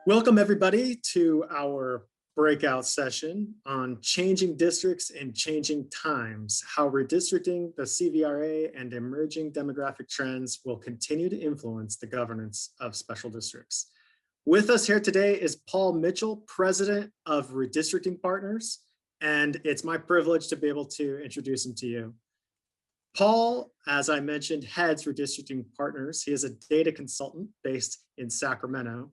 Welcome, everybody, to our breakout session on changing districts and changing times, how redistricting, the CVRA, and emerging demographic trends will continue to influence the governance of special districts. With us here today is Paul Mitchell, president of Redistricting Partners, and it's my privilege to be able to introduce him to you. Paul, as I mentioned, heads Redistricting Partners. He is a data consultant based in Sacramento.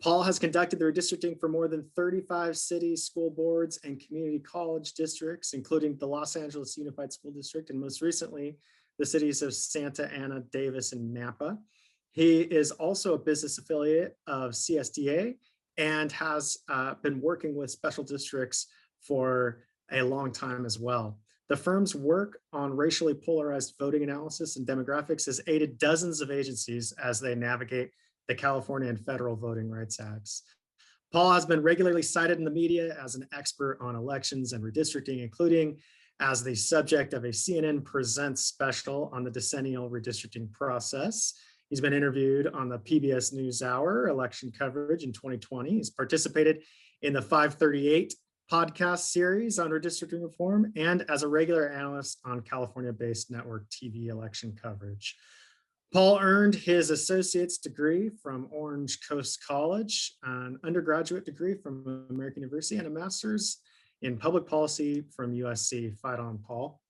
Paul has conducted the redistricting for more than 35 cities, school boards, and community college districts, including the Los Angeles Unified School District, and most recently, the cities of Santa Ana, Davis, and Napa. He is also a business affiliate of CSDA and has been working with special districts for a long time as well. The firm's work on racially polarized voting analysis and demographics has aided dozens of agencies as they navigate the California and federal voting rights acts. Paul has been regularly cited in the media as an expert on elections and redistricting, including as the subject of a CNN Presents special on the decennial redistricting process. He's been interviewed on the PBS NewsHour election coverage in 2020. He's participated in the 538 podcast series on redistricting reform and as a regular analyst on California-based network TV election coverage. Paul earned his associate's degree from Orange Coast College, an undergraduate degree from American University, and a master's in public policy from USC. Fight on, Paul.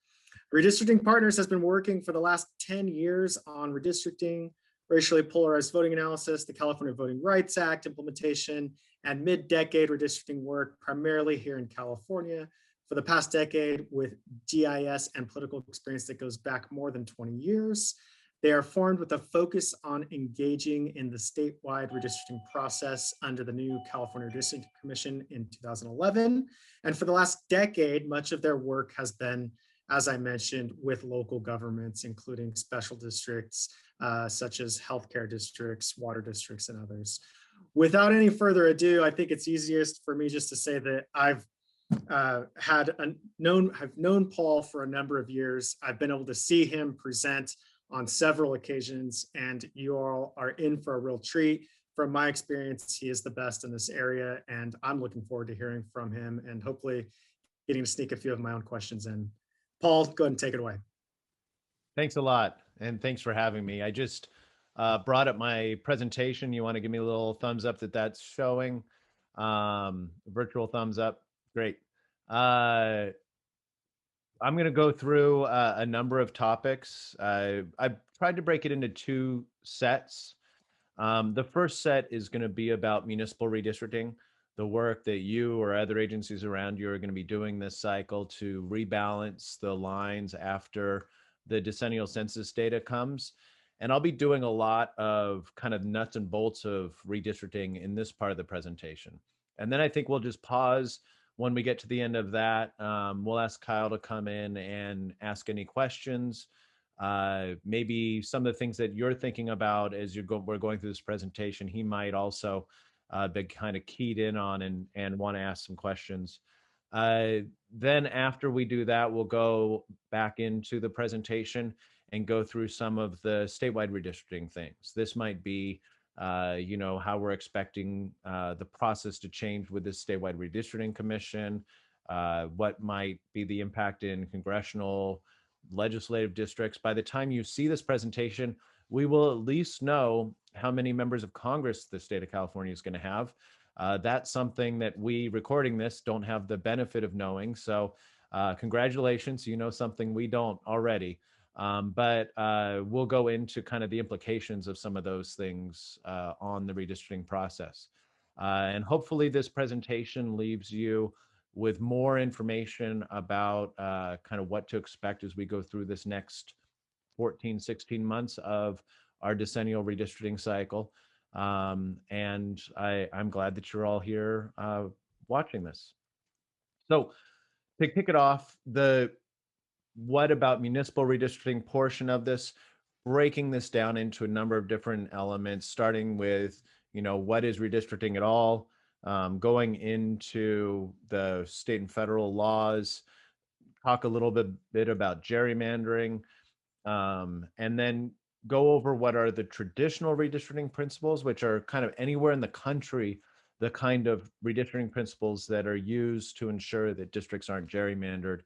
Redistricting Partners has been working for the last 10 years on redistricting, racially polarized voting analysis, the California Voting Rights Act implementation, and mid-decade redistricting work, primarily here in California. For the past decade, with GIS and political experience that goes back more than 20 years. They are formed with a focus on engaging in the statewide redistricting process under the new California Redistricting Commission in 2011. And for the last decade, much of their work has been, as I mentioned, with local governments, including special districts, such as healthcare districts, water districts, and others. Without any further ado, I think it's easiest for me just to say that I've known Paul for a number of years. I've been able to see him present on several occasions, and you all are in for a real treat. From my experience, he is the best in this area, and I'm looking forward to hearing from him and hopefully getting to sneak a few of my own questions in. Paul, go ahead and take it away. Thanks a lot, and thanks for having me. I just brought up my presentation. You want to give me a little thumbs up that that's showing? Virtual thumbs up. Great. I'm going to go through a number of topics. I've tried to break it into two sets. The first set is going to be about municipal redistricting, the work that you or other agencies around you are going to be doing this cycle to rebalance the lines after the decennial census data comes. And I'll be doing a lot of kind of nuts and bolts of redistricting in this part of the presentation. And then I think we'll just pause. When we get to the end of that, we'll ask Kyle to come in and ask any questions. Maybe some of the things that you're thinking about as we're going through this presentation, he might also be kind of keyed in on and want to ask some questions. Then after we do that, we'll go back into the presentation and go through some of the statewide redistricting things. This might be how we're expecting the process to change with this statewide redistricting commission, what might be the impact in congressional legislative districts. By the time you see this presentation, we will at least know how many members of Congress the state of California is going to have. That's something that we recording this don't have the benefit of knowing. So congratulations, you know something we don't already. But we'll go into kind of the implications of some of those things on the redistricting process. And hopefully this presentation leaves you with more information about kind of what to expect as we go through this next 14, 16 months of our decennial redistricting cycle. And I'm glad that you're all here watching this. So to kick it off, the what about municipal redistricting portion of this, breaking this down into a number of different elements, starting with, what is redistricting at all, going into the state and federal laws, talk a little bit about gerrymandering, and then go over what are the traditional redistricting principles, which are kind of anywhere in the country the kind of redistricting principles that are used to ensure that districts aren't gerrymandered.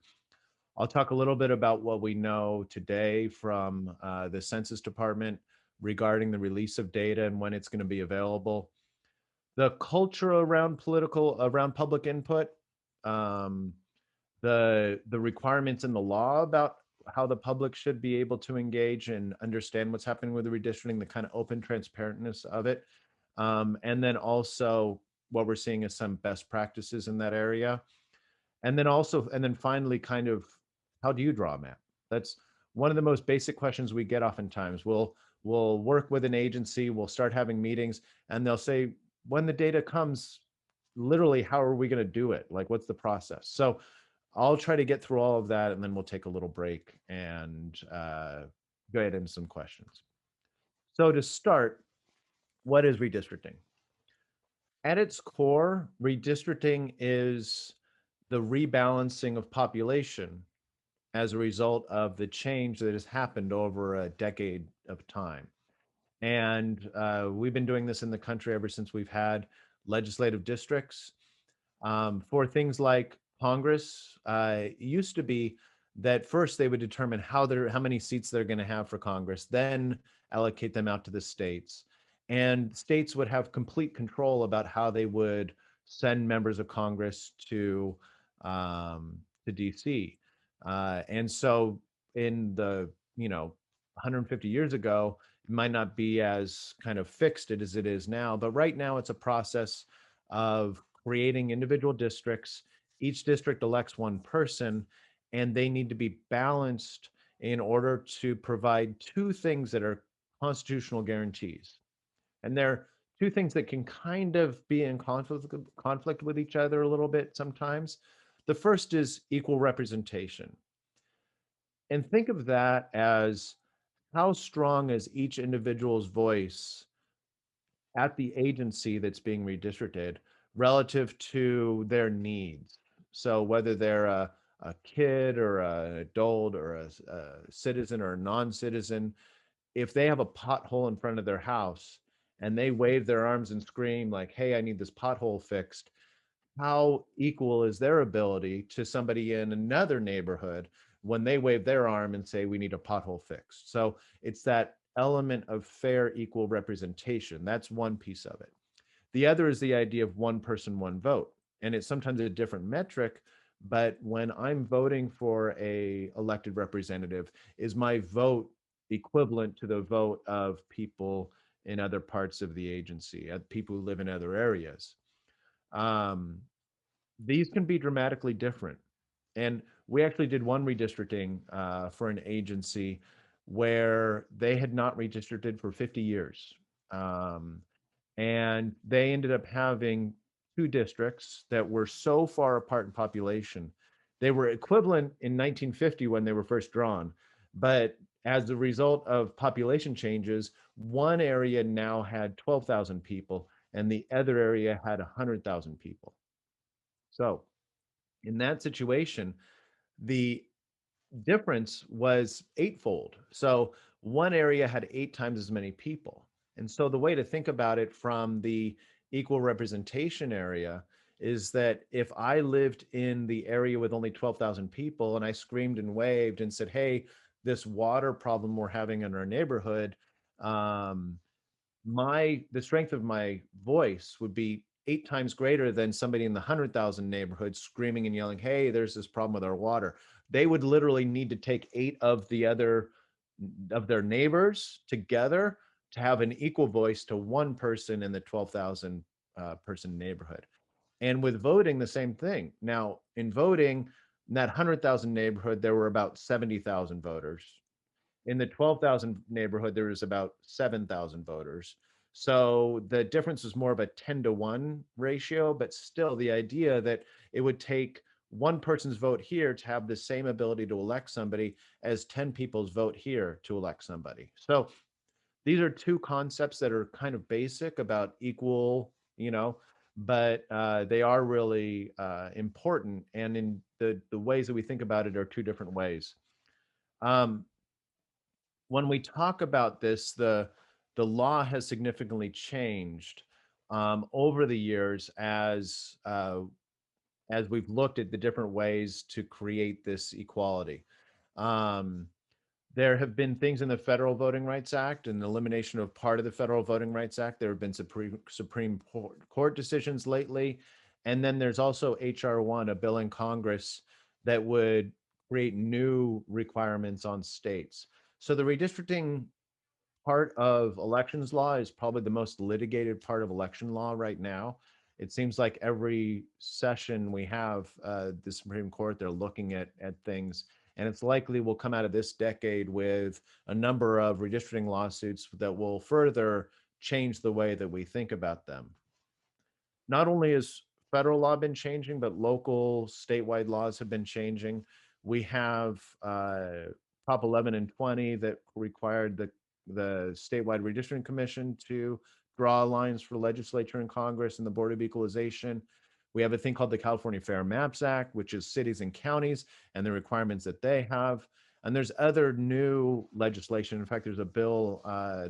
I'll talk a little bit about what we know today from the Census Department regarding the release of data and when it's going to be available. The culture around public input, um, the requirements in the law about how the public should be able to engage and understand what's happening with the redistricting, the kind of open transparentness of it, and then also what we're seeing as some best practices in that area. And then finally, kind of, how do you draw a map? That's one of the most basic questions we get oftentimes. We'll work with an agency, we'll start having meetings, and they'll say, when the data comes, literally, how are we going to do it? Like, what's the process? So I'll try to get through all of that, and then we'll take a little break and go ahead into some questions. So to start, what is redistricting? At its core, redistricting is the rebalancing of population as a result of the change that has happened over a decade of time. And we've been doing this in the country ever since we've had legislative districts. For things like Congress, it used to be that first they would determine how many seats they're going to have for Congress, then allocate them out to the states. And states would have complete control about how they would send members of Congress to DC. And so in the, 150 years ago, it might not be as kind of fixed as it is now, but right now it's a process of creating individual districts. Each district elects one person, and they need to be balanced in order to provide two things that are constitutional guarantees. And they're two things that can kind of be in conflict with each other a little bit sometimes. The first is equal representation. And think of that as how strong is each individual's voice at the agency that's being redistricted relative to their needs. So whether they're a kid or an adult or a citizen or a non-citizen, if they have a pothole in front of their house and they wave their arms and scream like, hey, I need this pothole fixed, how equal is their ability to somebody in another neighborhood when they wave their arm and say we need a pothole fixed? So it's that element of fair equal representation. That's one piece of it. The other is the idea of one person, one vote. And it's sometimes a different metric, but when I'm voting for a elected representative, is my vote equivalent to the vote of people in other parts of the agency, people who live in other areas? Um, these can be dramatically different. And we actually did one redistricting for an agency where they had not redistricted for 50 years. Um, and they ended up having two districts that were so far apart in population. They were equivalent in 1950 when they were first drawn, but as a result of population changes, one area now had 12,000 people and the other area had 100,000 people. So in that situation, the difference was eightfold. So one area had 8 times as many people. And so the way to think about it from the equal representation area is that if I lived in the area with only 12,000 people and I screamed and waved and said, hey, this water problem we're having in our neighborhood, um, the strength of my voice would be 8 times greater than somebody in the 100,000 neighborhood screaming and yelling, hey, there's this problem with our water. They would literally need to take 8 of their neighbors together to have an equal voice to one person in the 12,000 person neighborhood. And with voting, the same thing. Now, in voting, in that 100,000 neighborhood, there were about 70,000 voters. In the 12,000 neighborhood, there was about 7,000 voters. So the difference is more of a 10-to-1 ratio, but still the idea that it would take one person's vote here to have the same ability to elect somebody as 10 people's vote here to elect somebody. So these are two concepts that are kind of basic about equal, but they are really important. And in the ways that we think about it are two different ways. Um, when we talk about this, the law has significantly changed over the years as we've looked at the different ways to create this equality. Um, there have been things in the Federal Voting Rights Act and the elimination of part of the Federal Voting Rights Act. There have been Supreme Court decisions lately. And then there's also H.R. 1, a bill in Congress that would create new requirements on states. So the redistricting part of elections law is probably the most litigated part of election law right now. It seems like every session we have the Supreme Court, they're looking at things, and it's likely we'll come out of this decade with a number of redistricting lawsuits that will further change the way that we think about them. Not only has federal law been changing, but local, statewide laws have been changing. We have Prop 11 and 20 that required the statewide redistricting commission to draw lines for legislature and Congress and the Board of Equalization. We have a thing called the California Fair Maps Act, which is cities and counties and the requirements that they have. And there's other new legislation. In fact, there's a bill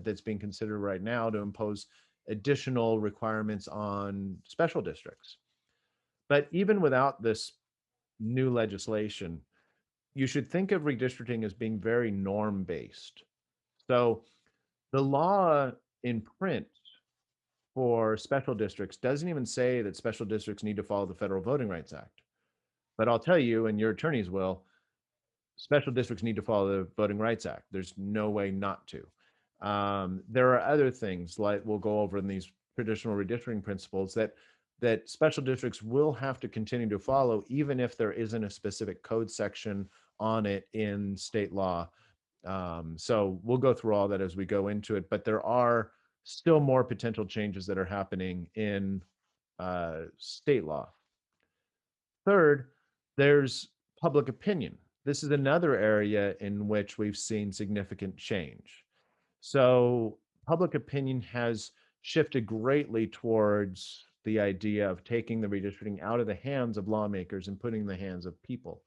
that's being considered right now to impose additional requirements on special districts. But even without this new legislation, you should think of redistricting as being very norm based. So the law in print for special districts doesn't even say that special districts need to follow the Federal Voting Rights Act. But I'll tell you, and your attorneys will, special districts need to follow the Voting Rights Act. There's no way not to. There are other things like we'll go over in these traditional redistricting principles that special districts will have to continue to follow, even if there isn't a specific code section on it in state law. So we'll go through all that as we go into it, but there are still more potential changes that are happening in state law. Third, there's public opinion. This is another area in which we've seen significant change. So public opinion has shifted greatly towards the idea of taking the redistricting out of the hands of lawmakers and putting in the hands of people.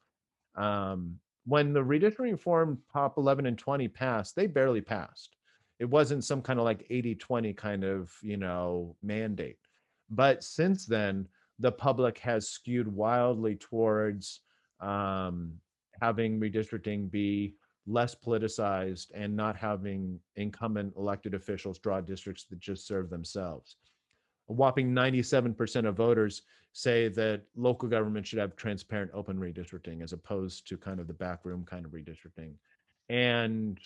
When the redistricting reform Prop 11 and 20 passed, they barely passed. It wasn't some kind of like 80-20 kind of, mandate. But since then, the public has skewed wildly towards having redistricting be less politicized and not having incumbent elected officials draw districts that just serve themselves. A whopping 97% of voters say that local government should have transparent, open redistricting as opposed to kind of the backroom kind of redistricting. And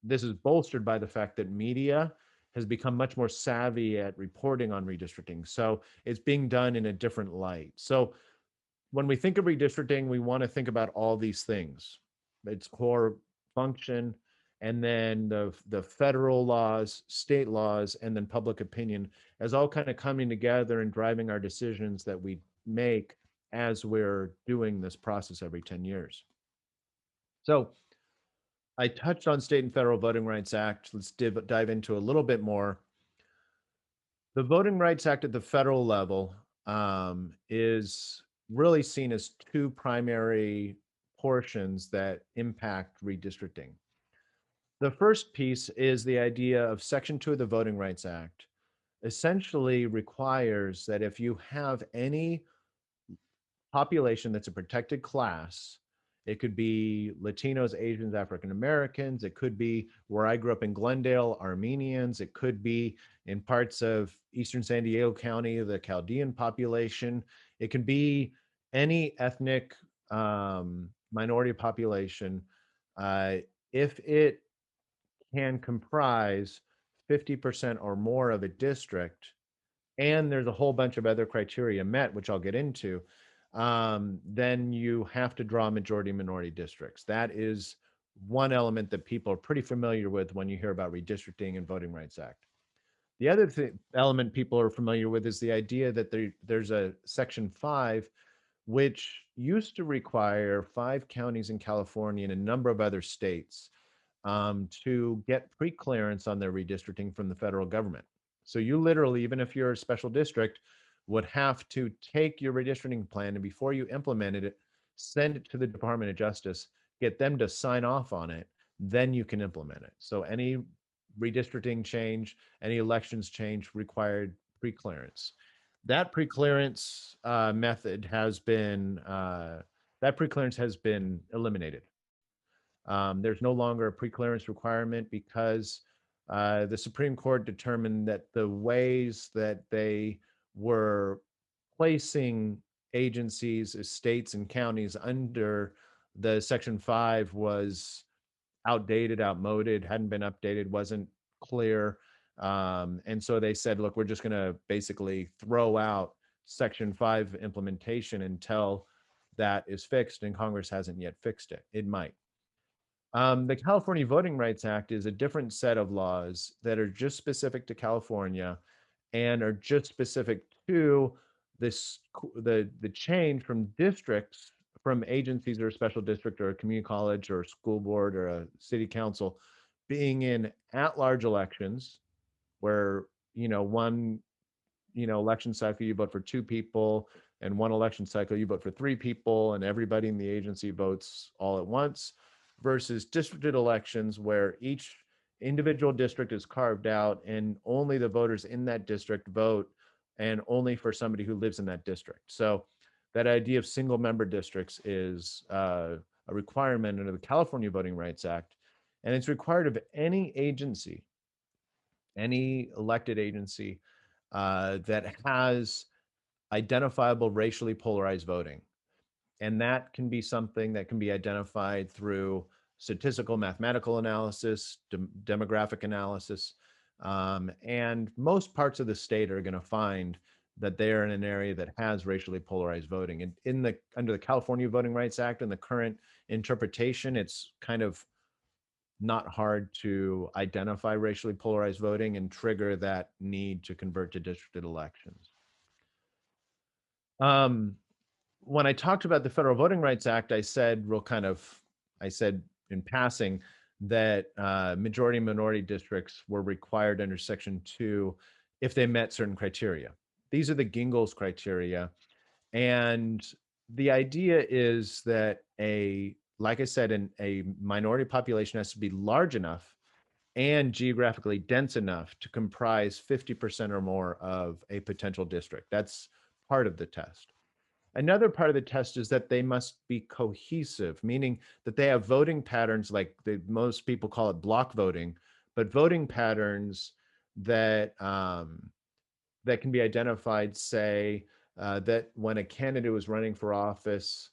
this is bolstered by the fact that media has become much more savvy at reporting on redistricting. So it's being done in a different light. So when we think of redistricting, we want to think about all these things, its core function, and then the federal laws, state laws, and then public opinion as all kind of coming together and driving our decisions that we make as we're doing this process every 10 years. So I touched on State and Federal Voting Rights Act. Let's dive into a little bit more. The Voting Rights Act at the federal level is really seen as two primary portions that impact redistricting. The first piece is the idea of Section 2 of the Voting Rights Act essentially requires that if you have any population that's a protected class, it could be Latinos, Asians, African Americans. It could be where I grew up in Glendale, Armenians. It could be in parts of Eastern San Diego County, the Chaldean population. It can be any ethnic minority population. If it can comprise 50% or more of a district, and there's a whole bunch of other criteria met, which I'll get into, then you have to draw majority minority districts. That is one element that people are pretty familiar with when you hear about redistricting and Voting Rights Act. The other element people are familiar with is the idea that there's a Section 5, which used to require 5 counties in California and a number of other states to get pre-clearance on their redistricting from the federal government. So you literally, even if you're a special district, would have to take your redistricting plan and before you implemented it, send it to the Department of Justice, get them to sign off on it, then you can implement it. So any redistricting change, any elections change required preclearance. That preclearance method has been that preclearance has been eliminated. There's no longer a preclearance requirement because the Supreme Court determined that the ways that they were placing agencies, states, and counties under the Section 5 was outdated, outmoded, hadn't been updated, wasn't clear. And so they said, look, we're just going to basically throw out Section 5 implementation until that is fixed, and Congress hasn't yet fixed it. It might. The California Voting Rights Act is a different set of laws that are just specific to California and are just specific to this the change from districts, from agencies or a special district or a community college or a school board or a city council being in at-large elections where one election cycle you vote for two people, and one election cycle you vote for three people, and everybody in the agency votes all at once, versus districted elections where each individual district is carved out and only the voters in that district vote, and only for somebody who lives in that district. So that idea of single member districts is a requirement under the California Voting Rights Act, and it's required of any agency, any elected agency that has identifiable racially polarized voting. And that can be something that can be identified through statistical mathematical analysis, demographic analysis. And most parts of the state are going to find that they're in an area that has racially polarized voting. And under the California Voting Rights Act and the current interpretation, it's kind of not hard to identify racially polarized voting and trigger that need to convert to districted elections. When I talked about the Federal Voting Rights Act, I said in passing that majority and minority districts were required under Section 2 if they met certain criteria. These are the Gingell's criteria. And the idea is that like I said, a minority population has to be large enough and geographically dense enough to comprise 50% or more of a potential district. That's part of the test. Another part of the test is that they must be cohesive, meaning that they have voting patterns, like most people call it block voting, but voting patterns that that can be identified, say, that when a candidate was running for office,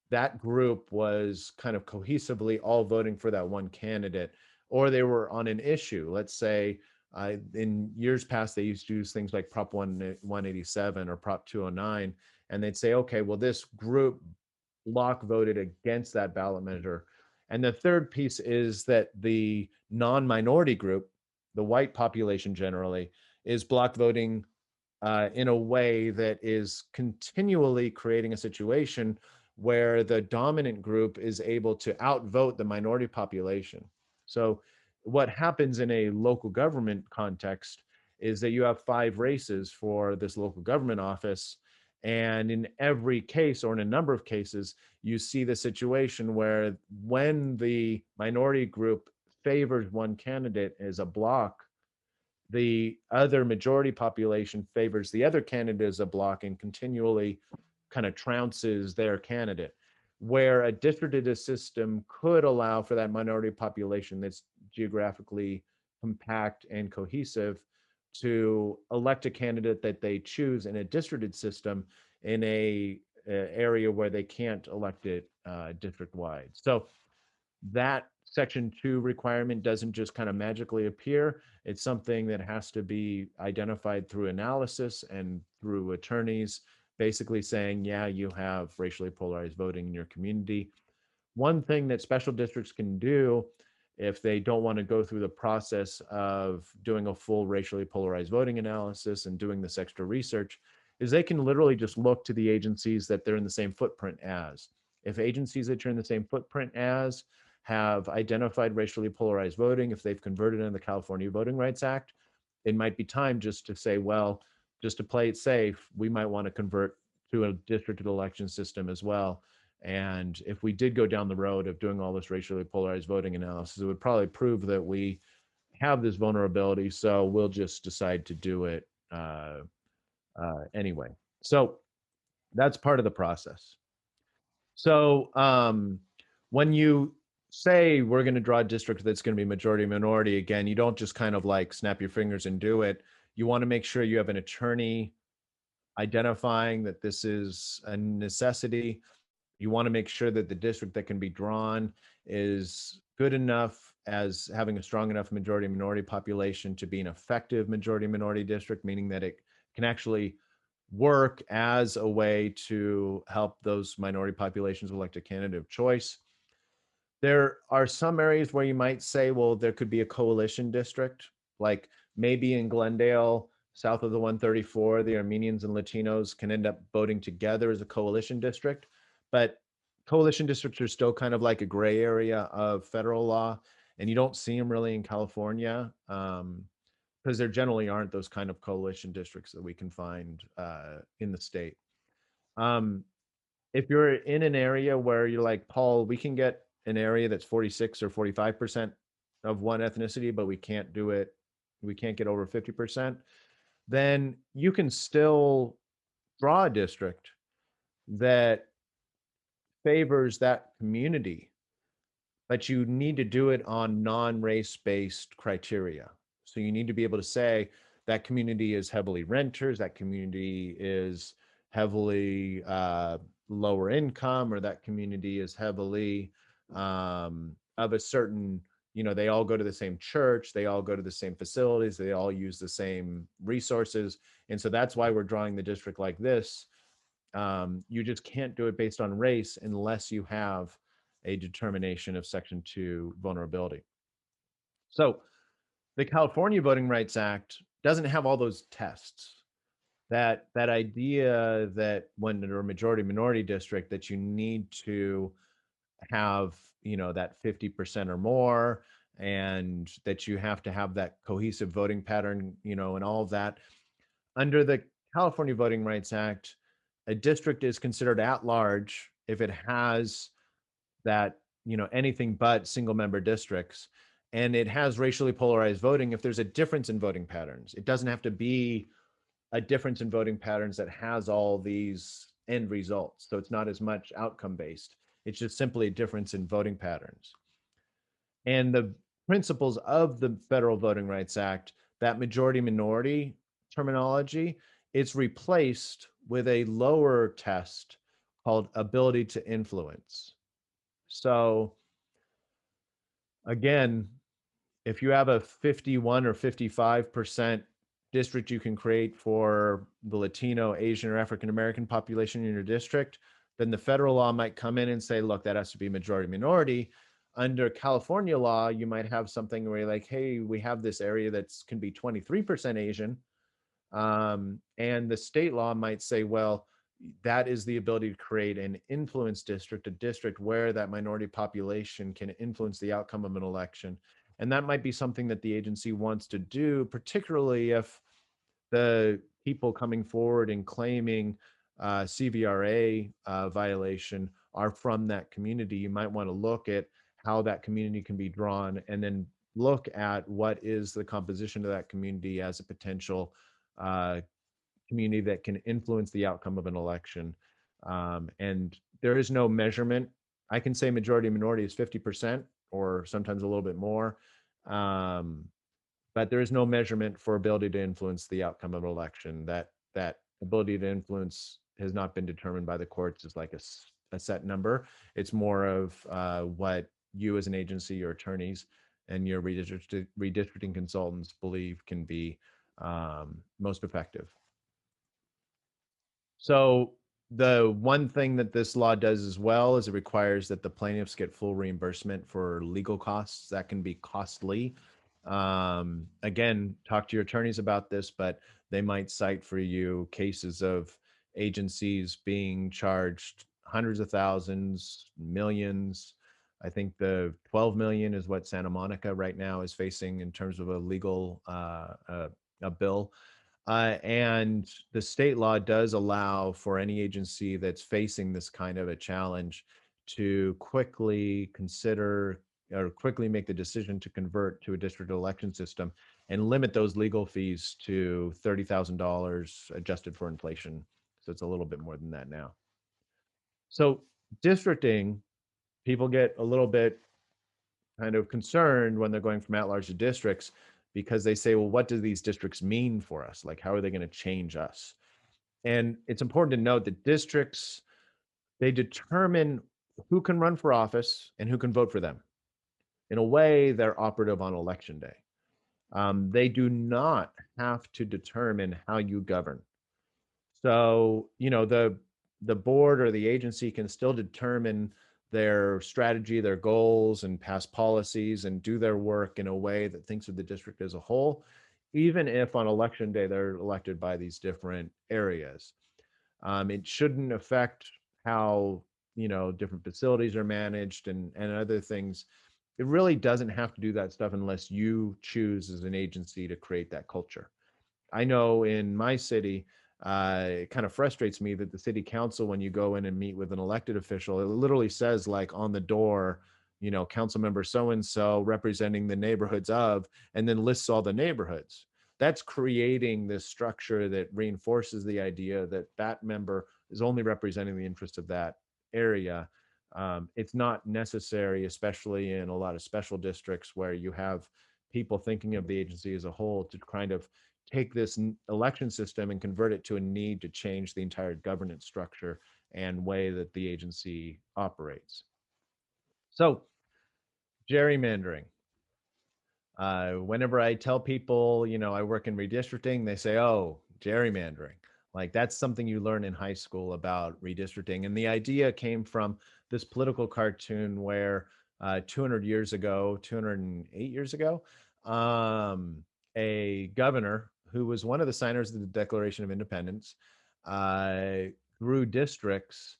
that group was kind of cohesively all voting for that one candidate, or they were on an issue. Let's say in years past, they used to use things like Prop 187 or Prop 209, and they'd say, okay, well, this group block voted against that ballot measure. And the third piece is that the non-minority group, the white population generally, is block voting in a way that is continually creating a situation where the dominant group is able to outvote the minority population. So what happens in a local government context is that you have 5 races for this local government office. And in every case, or in a number of cases, you see the situation where when the minority group favors one candidate as a block, the other majority population favors the other candidate as a block and continually kind of trounces their candidate. Where a districted system could allow for that minority population that's geographically compact and cohesive to elect a candidate that they choose in a districted system in a area where they can't elect it district-wide. So that Section 2 requirement doesn't just kind of magically appear. It's something that has to be identified through analysis and through attorneys basically saying, yeah, you have racially polarized voting in your community. One thing that special districts can do if they don't want to go through the process of doing a full racially polarized voting analysis and doing this extra research is they can literally just look to the agencies that they're in the same footprint as. If agencies that you're in the same footprint as have identified racially polarized voting, if they've converted in the California Voting Rights Act, it might be time just to say, well, just to play it safe, we might want to convert to a districted election system as well. And if we did go down the road of doing all this racially polarized voting analysis, it would probably prove that we have this vulnerability. So we'll just decide to do it anyway. So that's part of the process. So when you say we're going to draw a district that's going to be majority minority, again, you don't just kind of like snap your fingers and do it. You want to make sure you have an attorney identifying that this is a necessity. You want to make sure that the district that can be drawn is good enough as having a strong enough majority minority population to be an effective majority minority district, meaning that it can actually work as a way to help those minority populations elect a candidate of choice. There are some areas where you might say, well, there could be a coalition district, like maybe in Glendale, south of the 134, the Armenians and Latinos can end up voting together as a coalition district. But coalition districts are still kind of like a gray area of federal law, and you don't see them really in California because there generally aren't those kind of coalition districts that we can find in the state. Um, if you're in an area where you're like, Paul, we can get an area that's 46 or 45% of one ethnicity, but we can't do it, we can't get over 50%, then you can still draw a district that favors that community, but you need to do it on non-race based criteria. So you need to be able to say that community is heavily renters, that community is heavily lower income, or that community is heavily of a certain, they all go to the same church, they all go to the same facilities, they all use the same resources. And so that's why we're drawing the district like this. You just can't do it based on race unless you have a determination of Section 2 vulnerability. So the California Voting Rights Act doesn't have all those tests. That idea that when you're a majority minority district that you need to have, that 50% or more, and that you have to have that cohesive voting pattern, and all of that. Under the California Voting Rights Act, a district is considered at large if it has that, anything but single member districts. And it has racially polarized voting if there's a difference in voting patterns. It doesn't have to be a difference in voting patterns that has all these end results. So it's not as much outcome based. It's just simply a difference in voting patterns. And the principles of the Federal Voting Rights Act, that majority minority terminology, it's replaced with a lower test called ability to influence. So again, if you have a 51 or 55% district you can create for the Latino, Asian, or African American population in your district, then the federal law might come in and say, look, that has to be majority minority. Under California law, you might have something where you're like, hey, we have this area that can be 23% Asian. And the state law might say, well, that is the ability to create an influence district, a district where that minority population can influence the outcome of an election. And that might be something that the agency wants to do, particularly if the people coming forward and claiming CVRA violation are from that community. You might want to look at how that community can be drawn, and then look at what is the composition of that community as a potential community that can influence the outcome of an election. And there is no measurement. I can say majority minority is 50% or sometimes a little bit more. But there is no measurement for ability to influence the outcome of an election. That ability to influence has not been determined by the courts as like a set number. It's more of what you as an agency, your attorneys, and your redistricting consultants believe can be most effective. So the one thing that this law does as well is it requires that the plaintiffs get full reimbursement for legal costs. That can be costly. Again, talk to your attorneys about this, but they might cite for you cases of agencies being charged hundreds of thousands, millions. I think the 12 million is what Santa Monica right now is facing in terms of a legal a bill. And the state law does allow for any agency that's facing this kind of a challenge to quickly consider or quickly make the decision to convert to a district election system and limit those legal fees to $30,000 adjusted for inflation. So it's a little bit more than that now. So districting, people get a little bit kind of concerned when they're going from at-large to districts because they say, well, what do these districts mean for us? Like, how are they going to change us? And it's important to note that districts, they determine who can run for office and who can vote for them. In a way, they're operative on election day. They do not have to determine how you govern. So, the board or the agency can still determine their strategy, their goals, and pass policies and do their work in a way that thinks of the district as a whole, even if on election day they're elected by these different areas. It shouldn't affect how, different facilities are managed and other things. It really doesn't have to do that stuff unless you choose as an agency to create that culture. I know in my city, it kind of frustrates me that the city council, when you go in and meet with an elected official, it literally says like on the door, council member so and so representing the neighborhoods of, and then lists all the neighborhoods. That's creating this structure that reinforces the idea that that member is only representing the interest of that area. It's not necessary, especially in a lot of special districts where you have people thinking of the agency as a whole, to kind of take this election system and convert it to a need to change the entire governance structure and way that the agency operates. So, gerrymandering. Whenever I tell people, I work in redistricting, they say, oh, gerrymandering. Like that's something you learn in high school about redistricting. And the idea came from this political cartoon where 200 years ago, 208 years ago, a governor who was one of the signers of the Declaration of Independence uh, grew districts.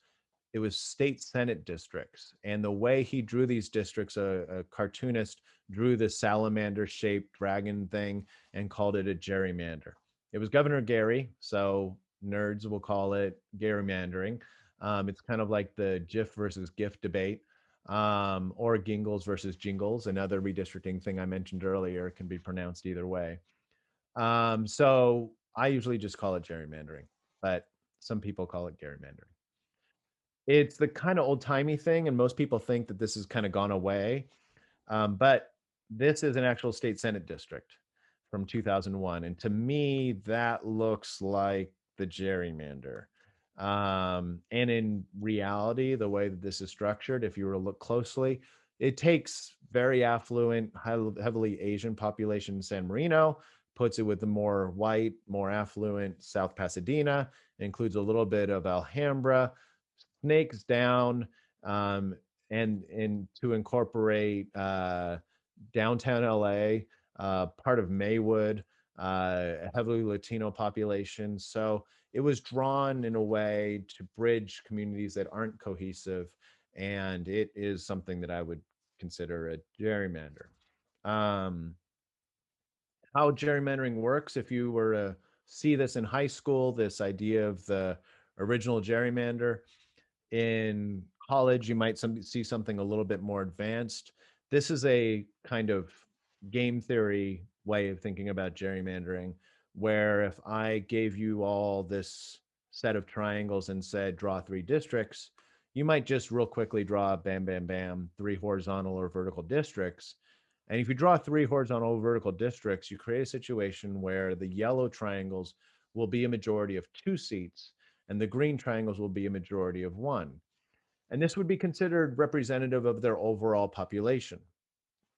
It was state senate districts, and the way he drew these districts, a cartoonist drew this salamander shaped dragon thing and called it a gerrymander. It was Governor Gary, so nerds will call it gerrymandering. It's kind of like the GIF versus GIF debate, or Gingles versus Jingles, another redistricting thing I mentioned earlier, can be pronounced either way. So I usually just call it gerrymandering, but some people call it gerrymandering. It's the kind of old timey thing, and most people think that this has kind of gone away. But this is an actual state senate district from 2001, and to me, that looks like the gerrymander. And in reality, the way that this is structured, if you were to look closely, it takes very affluent, heavily Asian population in San Marino, puts it with the more white, more affluent South Pasadena, includes a little bit of Alhambra, snakes down, um, and to incorporate downtown LA, part of Maywood, a heavily Latino population. So it was drawn in a way to bridge communities that aren't cohesive, and it is something that I would consider a gerrymander. Um, how gerrymandering works, if you were to see this in high school, this idea of the original gerrymander, in college, you might see something a little bit more advanced. This is a kind of game theory way of thinking about gerrymandering, where if I gave you all this set of triangles and said, draw three districts, you might just real quickly draw bam, bam, bam, three horizontal or vertical districts. And if you draw three horizontal or vertical districts, you create a situation where the yellow triangles will be a majority of 2 seats and the green triangles will be a majority of 1. And this would be considered representative of their overall population.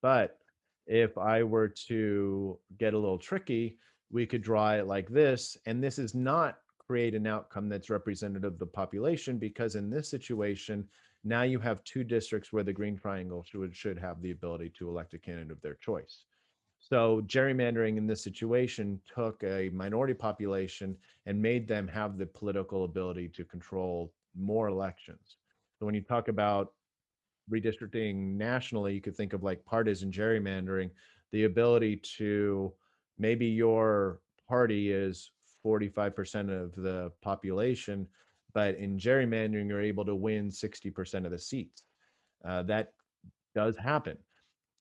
But if I were to get a little tricky, we could draw it like this. And this is not create an outcome that's representative of the population, because in this situation, now you have 2 districts where the green triangle should have the ability to elect a candidate of their choice. So gerrymandering in this situation took a minority population and made them have the political ability to control more elections. So when you talk about redistricting nationally, you could think of like partisan gerrymandering, the ability to, maybe your party is 45% of the population, but in gerrymandering, you're able to win 60% of the seats. That does happen.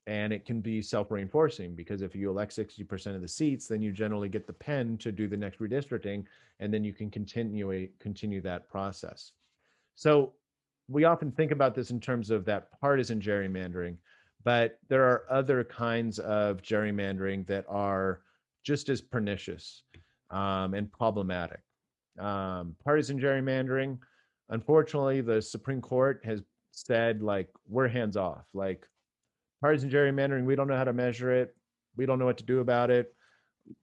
And it can be self-reinforcing, because if you elect 60% of the seats, then you generally get the pen to do the next redistricting, and then you can continue that process. So we often think about this in terms of that partisan gerrymandering, but there are other kinds of gerrymandering that are just as pernicious and problematic. Partisan gerrymandering, unfortunately, the Supreme Court has said, like, we're hands off. Like, partisan gerrymandering, we don't know how to measure it. We don't know what to do about it.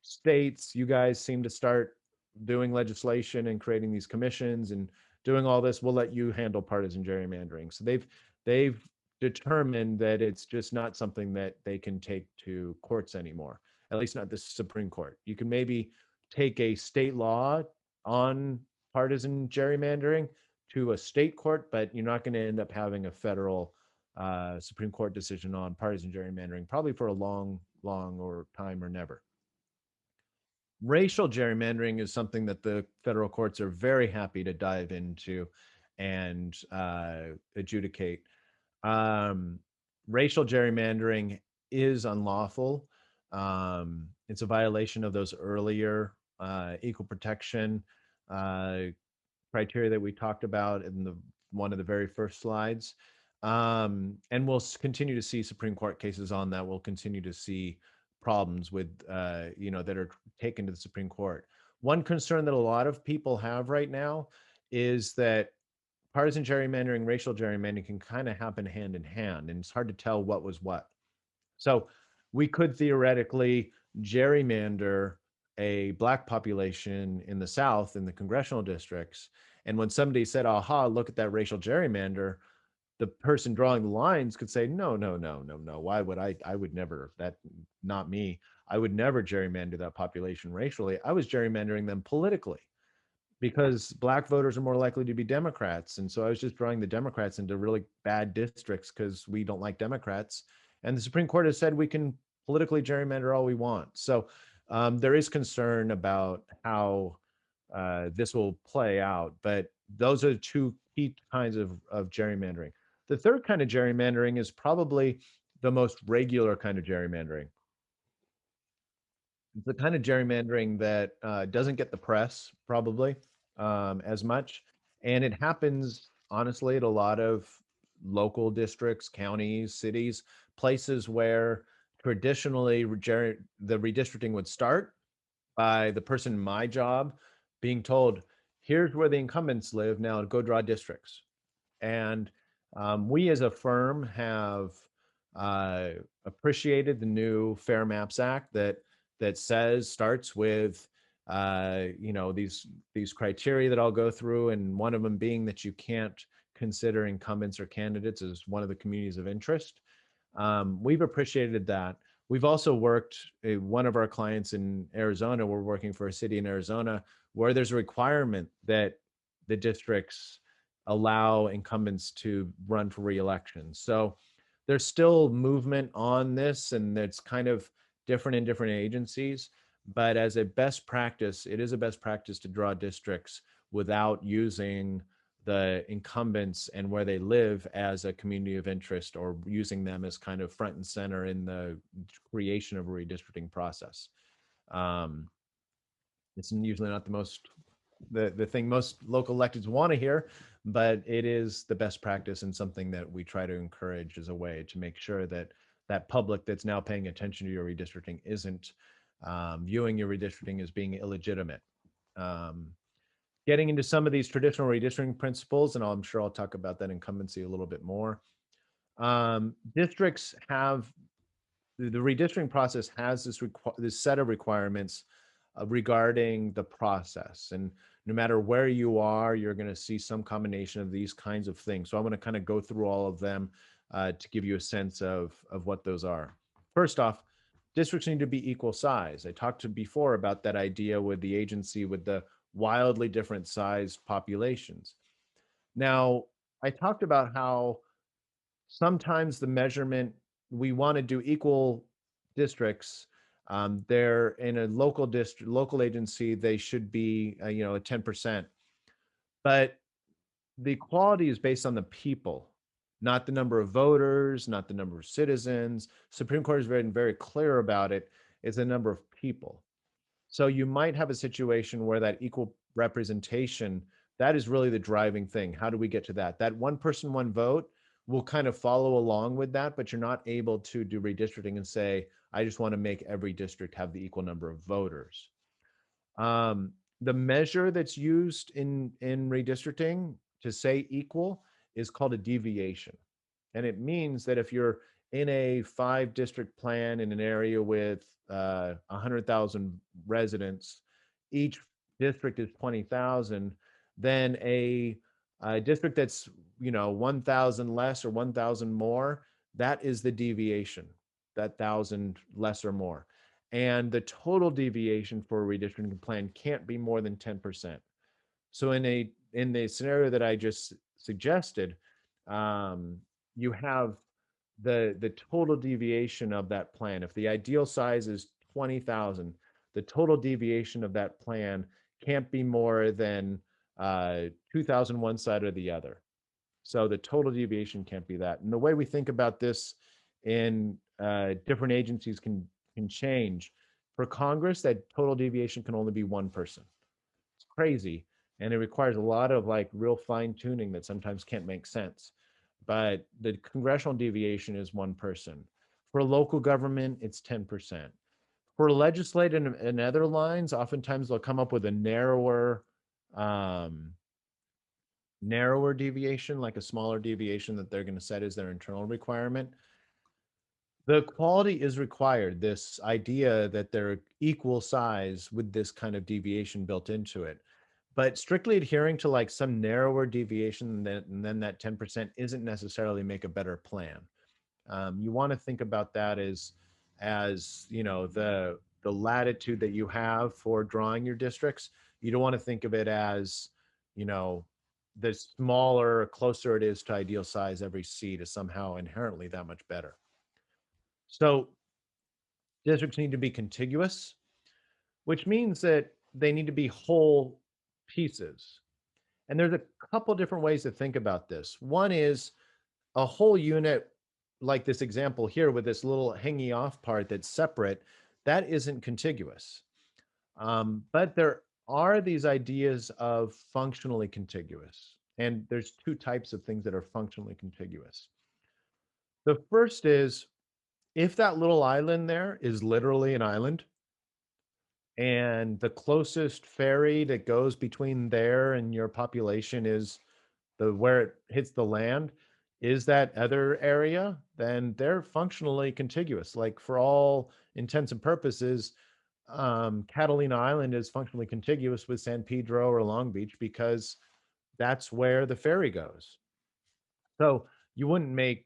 States, you guys seem to start doing legislation and creating these commissions and doing all this. We'll let you handle partisan gerrymandering. So they've determined that it's just not something that they can take to courts anymore, at least not the Supreme Court. You can maybe take a state law on partisan gerrymandering to a state court, but you're not going to end up having a federal Supreme Court decision on partisan gerrymandering, probably for a long, long or time or never. Racial gerrymandering is something that the federal courts are very happy to dive into and adjudicate. Um, Racial gerrymandering is unlawful. It's a violation of those earlier equal protection uh, criteria that we talked about in the one of the very first slides. And we'll continue to see Supreme Court cases on that. We'll continue to see problems with, that are taken to the Supreme Court. One concern that a lot of people have right now is that partisan gerrymandering, racial gerrymandering can kind of happen hand in hand, and it's hard to tell what was what. So we could theoretically gerrymander a Black population in the South in the congressional districts. And when somebody said, aha, look at that racial gerrymander, the person drawing the lines could say, no, no, no, no, no. Why would I would never, that, not me. I would never gerrymander that population racially. I was gerrymandering them politically, because Black voters are more likely to be Democrats. And so I was just drawing the Democrats into really bad districts because we don't like Democrats. And the Supreme Court has said we can politically gerrymander all we want. So there is concern about how this will play out. But those are two key kinds of gerrymandering. The third kind of gerrymandering is probably the most regular kind of gerrymandering. It's the kind of gerrymandering that doesn't get the press probably as much. And it happens, honestly, at a lot of local districts, counties, cities, places where traditionally the redistricting would start by the person in my job being told, here's where the incumbents live, now go draw districts. And we as a firm have uh, appreciated the new Fair Maps Act that starts with these criteria that I'll go through, and one of them being that you can't consider incumbents or candidates as one of the communities of interest. We've appreciated that. We've also worked, one of our clients in Arizona, we're working for a city in Arizona where there's a requirement that the districts allow incumbents to run for reelection. So there's still movement on this, and it's kind of different in different agencies. But as a best practice, it is a best practice to draw districts without using the incumbents and where they live as a community of interest, or using them as kind of front and center in the creation of a redistricting process. It's usually not the thing most local electeds want to hear, but it is the best practice and something that we try to encourage as a way to make sure that that public that's now paying attention to your redistricting isn't viewing your redistricting as being illegitimate. Getting into some of these traditional redistricting principles, and I'm sure I'll talk about that incumbency a little bit more. Districts have, the redistricting process has this set of requirements regarding the process. And no matter where you are, you're going to see some combination of these kinds of things. So I'm going to kind of go through all of them to give you a sense of what those are. First off, districts need to be equal size. I talked to before about that idea with the agency with the wildly different sized populations. Now, I talked about how sometimes the measurement, we want to do equal districts. They're in a local agency, they should be, a 10%. But the quality is based on the people. not the number of voters, not the number of citizens. Supreme Court has been very clear about it. It's the number of people. So you might have a situation where that equal representation, that is really the driving thing. How do we get to that? That one person, one vote will kind of follow along with that, but you're not able to do redistricting and say, I just want to make every district have the equal number of voters. The measure that's used in redistricting to say equal is called a deviation. And it means that if you're in a 5 district plan in an area with 100,000 residents, each district is 20,000, then a district that's 1,000 less or 1,000 more, that is the deviation, that 1,000 less or more. And the total deviation for a redistricting plan can't be more than 10%. So in the scenario that I just suggested, you have the total deviation of that plan. If the ideal size is 20,000, the total deviation of that plan can't be more than 2,000 one side or the other. So the total deviation can't be that. And the way we think about this in different agencies can change. For Congress, that total deviation can only be one person. It's crazy. And it requires a lot of like real fine tuning that sometimes can't make sense. But the congressional deviation is one person. For local government, it's 10%. For legislative and other lines, oftentimes they'll come up with a narrower deviation, like a smaller deviation that they're going to set as their internal requirement. The quality is required, this idea that they're equal size with this kind of deviation built into it. But strictly adhering to like some narrower deviation and then that 10% isn't necessarily make a better plan. You want to think about that as the latitude that you have for drawing your districts. You don't want to think of it as, you know, the smaller, closer it is to ideal size, every seat is somehow inherently that much better. So districts need to be contiguous, which means that they need to be whole pieces. And there's a couple different ways to think about this. One is a whole unit, like this example here with this little hanging off part that's separate, that isn't contiguous. But there are these ideas of functionally contiguous. And there's 2 types of things that are functionally contiguous. The first is if that little island there is literally an island, and the closest ferry that goes between there and your population is where it hits the land is that other area, then they're functionally contiguous. Like for all intents and purposes, Catalina Island is functionally contiguous with San Pedro or Long Beach because that's where the ferry goes. So you wouldn't make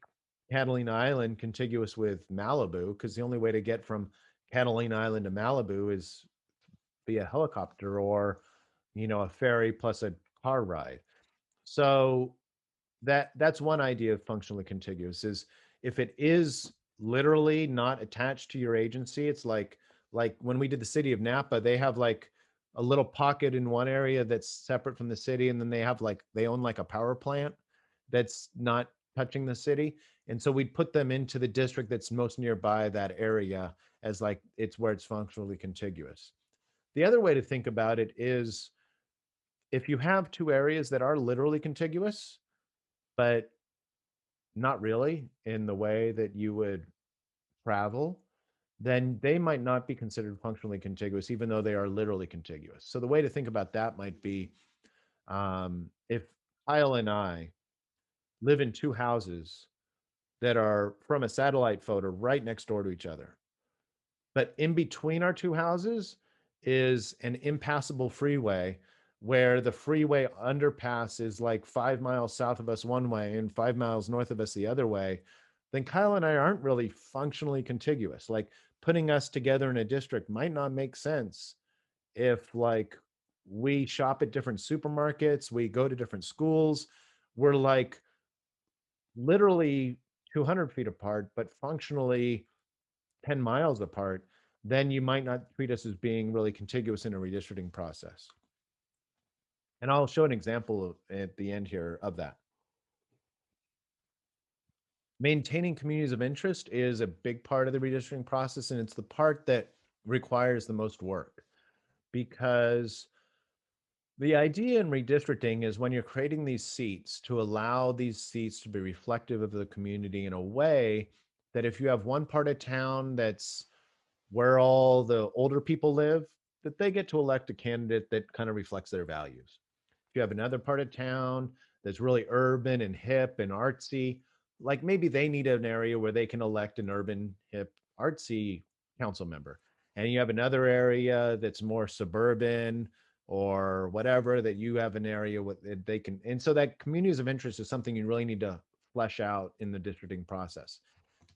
Catalina Island contiguous with Malibu because the only way to get from Catalina Island to Malibu is via helicopter or, a ferry plus a car ride. So that's one idea of functionally contiguous is if it is literally not attached to your agency, it's like when we did the city of Napa, they have like a little pocket in one area that's separate from the city, and then they own like a power plant that's not touching the city. And so we'd put them into the district that's most nearby that area as like it's where it's functionally contiguous. The other way to think about it is if you have 2 areas that are literally contiguous, but not really in the way that you would travel, then they might not be considered functionally contiguous, even though they are literally contiguous. So the way to think about that might be if Kyle and I live in 2 houses that are from a satellite photo right next door to each other, but in between our 2 houses is an impassable freeway where the freeway underpass is like 5 miles south of us one way and 5 miles north of us the other way, then Kyle and I aren't really functionally contiguous. Like putting us together in a district might not make sense if like we shop at different supermarkets, we go to different schools, we're like literally 200 feet apart, but functionally 10 miles apart, then you might not treat us as being really contiguous in a redistricting process. And I'll show an example at the end here of that. Maintaining communities of interest is a big part of the redistricting process, and it's the part that requires the most work because the idea in redistricting is when you're creating these seats to allow these seats to be reflective of the community in a way that if you have one part of town that's where all the older people live, that they get to elect a candidate that kind of reflects their values. If you have another part of town that's really urban and hip and artsy, like maybe they need an area where they can elect an urban, hip, artsy council member. And you have another area that's more suburban or whatever, that you have an area with they can. And so that communities of interest is something you really need to flesh out in the districting process.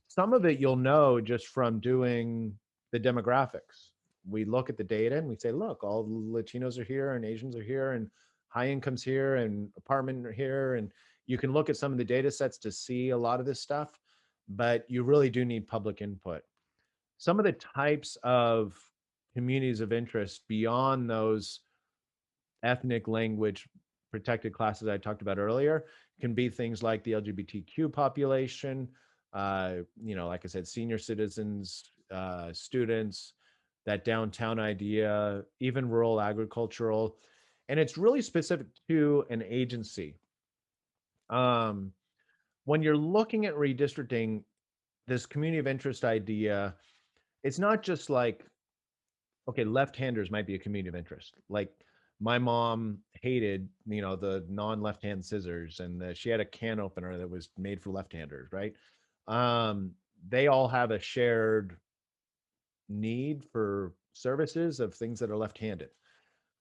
Some of it you'll know just from doing the demographics. We look at the data and we say, look, all Latinos are here and Asians are here and high incomes here and apartment are here. And you can look at some of the data sets to see a lot of this stuff, but you really do need public input. Some of the types of communities of interest beyond those ethnic, language protected classes I talked about earlier can be things like the LGBTQ population, like I said, senior citizens, students, that downtown idea, even rural agricultural. And it's really specific to an agency. Um, when you're looking at redistricting, this community of interest idea, it's not just like, okay, left-handers might be a community of interest. Like my mom hated, the non-left-hand scissors, and she had a can opener that was made for left-handers, right? Um, they all have a shared need for services of things that are left-handed,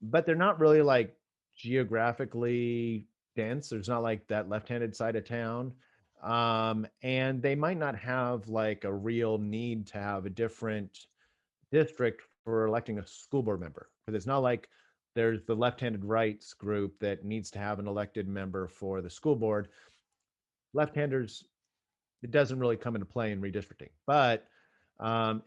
but they're not really like geographically dense. There's not like that left-handed side of town. And they might not have like a real need to have a different district for electing a school board member, because it's not like there's the left-handed rights group that needs to have an elected member for the school board. Left-handers, it doesn't really come into play in redistricting. But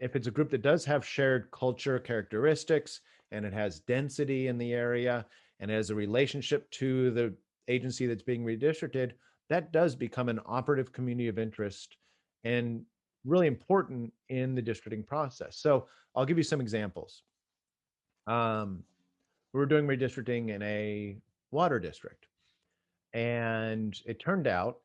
if it's a group that does have shared culture characteristics and it has density in the area and has a relationship to the agency that's being redistricted, that does become an operative community of interest and really important in the districting process. So I'll give you some examples. We were doing redistricting in a water district, and it turned out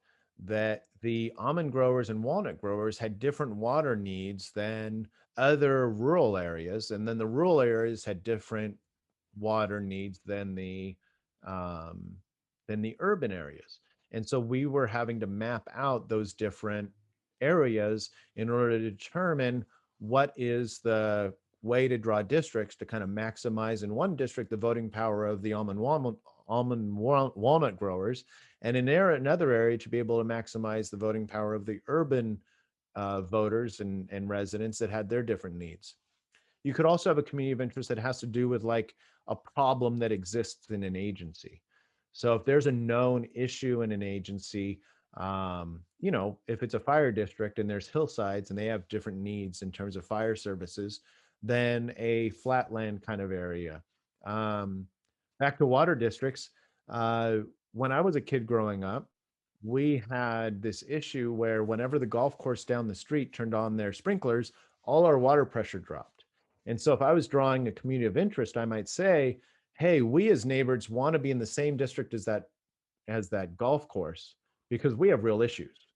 that the almond growers and walnut growers had different water needs than other rural areas, and then the rural areas had different water needs um, than the urban areas. And so we were having to map out those different areas in order to determine what is the way to draw districts to kind of maximize in one district the voting power of the walnut growers, and in another area to be able to maximize the voting power of the urban voters and residents that had their different needs. You could also have a community of interest that has to do with like a problem that exists in an agency. So if there's a known issue in an agency, if it's a fire district and there's hillsides and they have different needs in terms of fire services than a flatland kind of area. Um, Back to water districts, uh, when I was a kid growing up, we had this issue where whenever the golf course down the street turned on their sprinklers, all our water pressure dropped. And so if I was drawing a community of interest, I might say, hey, we as neighbors want to be in the same district as that golf course because we have real issues.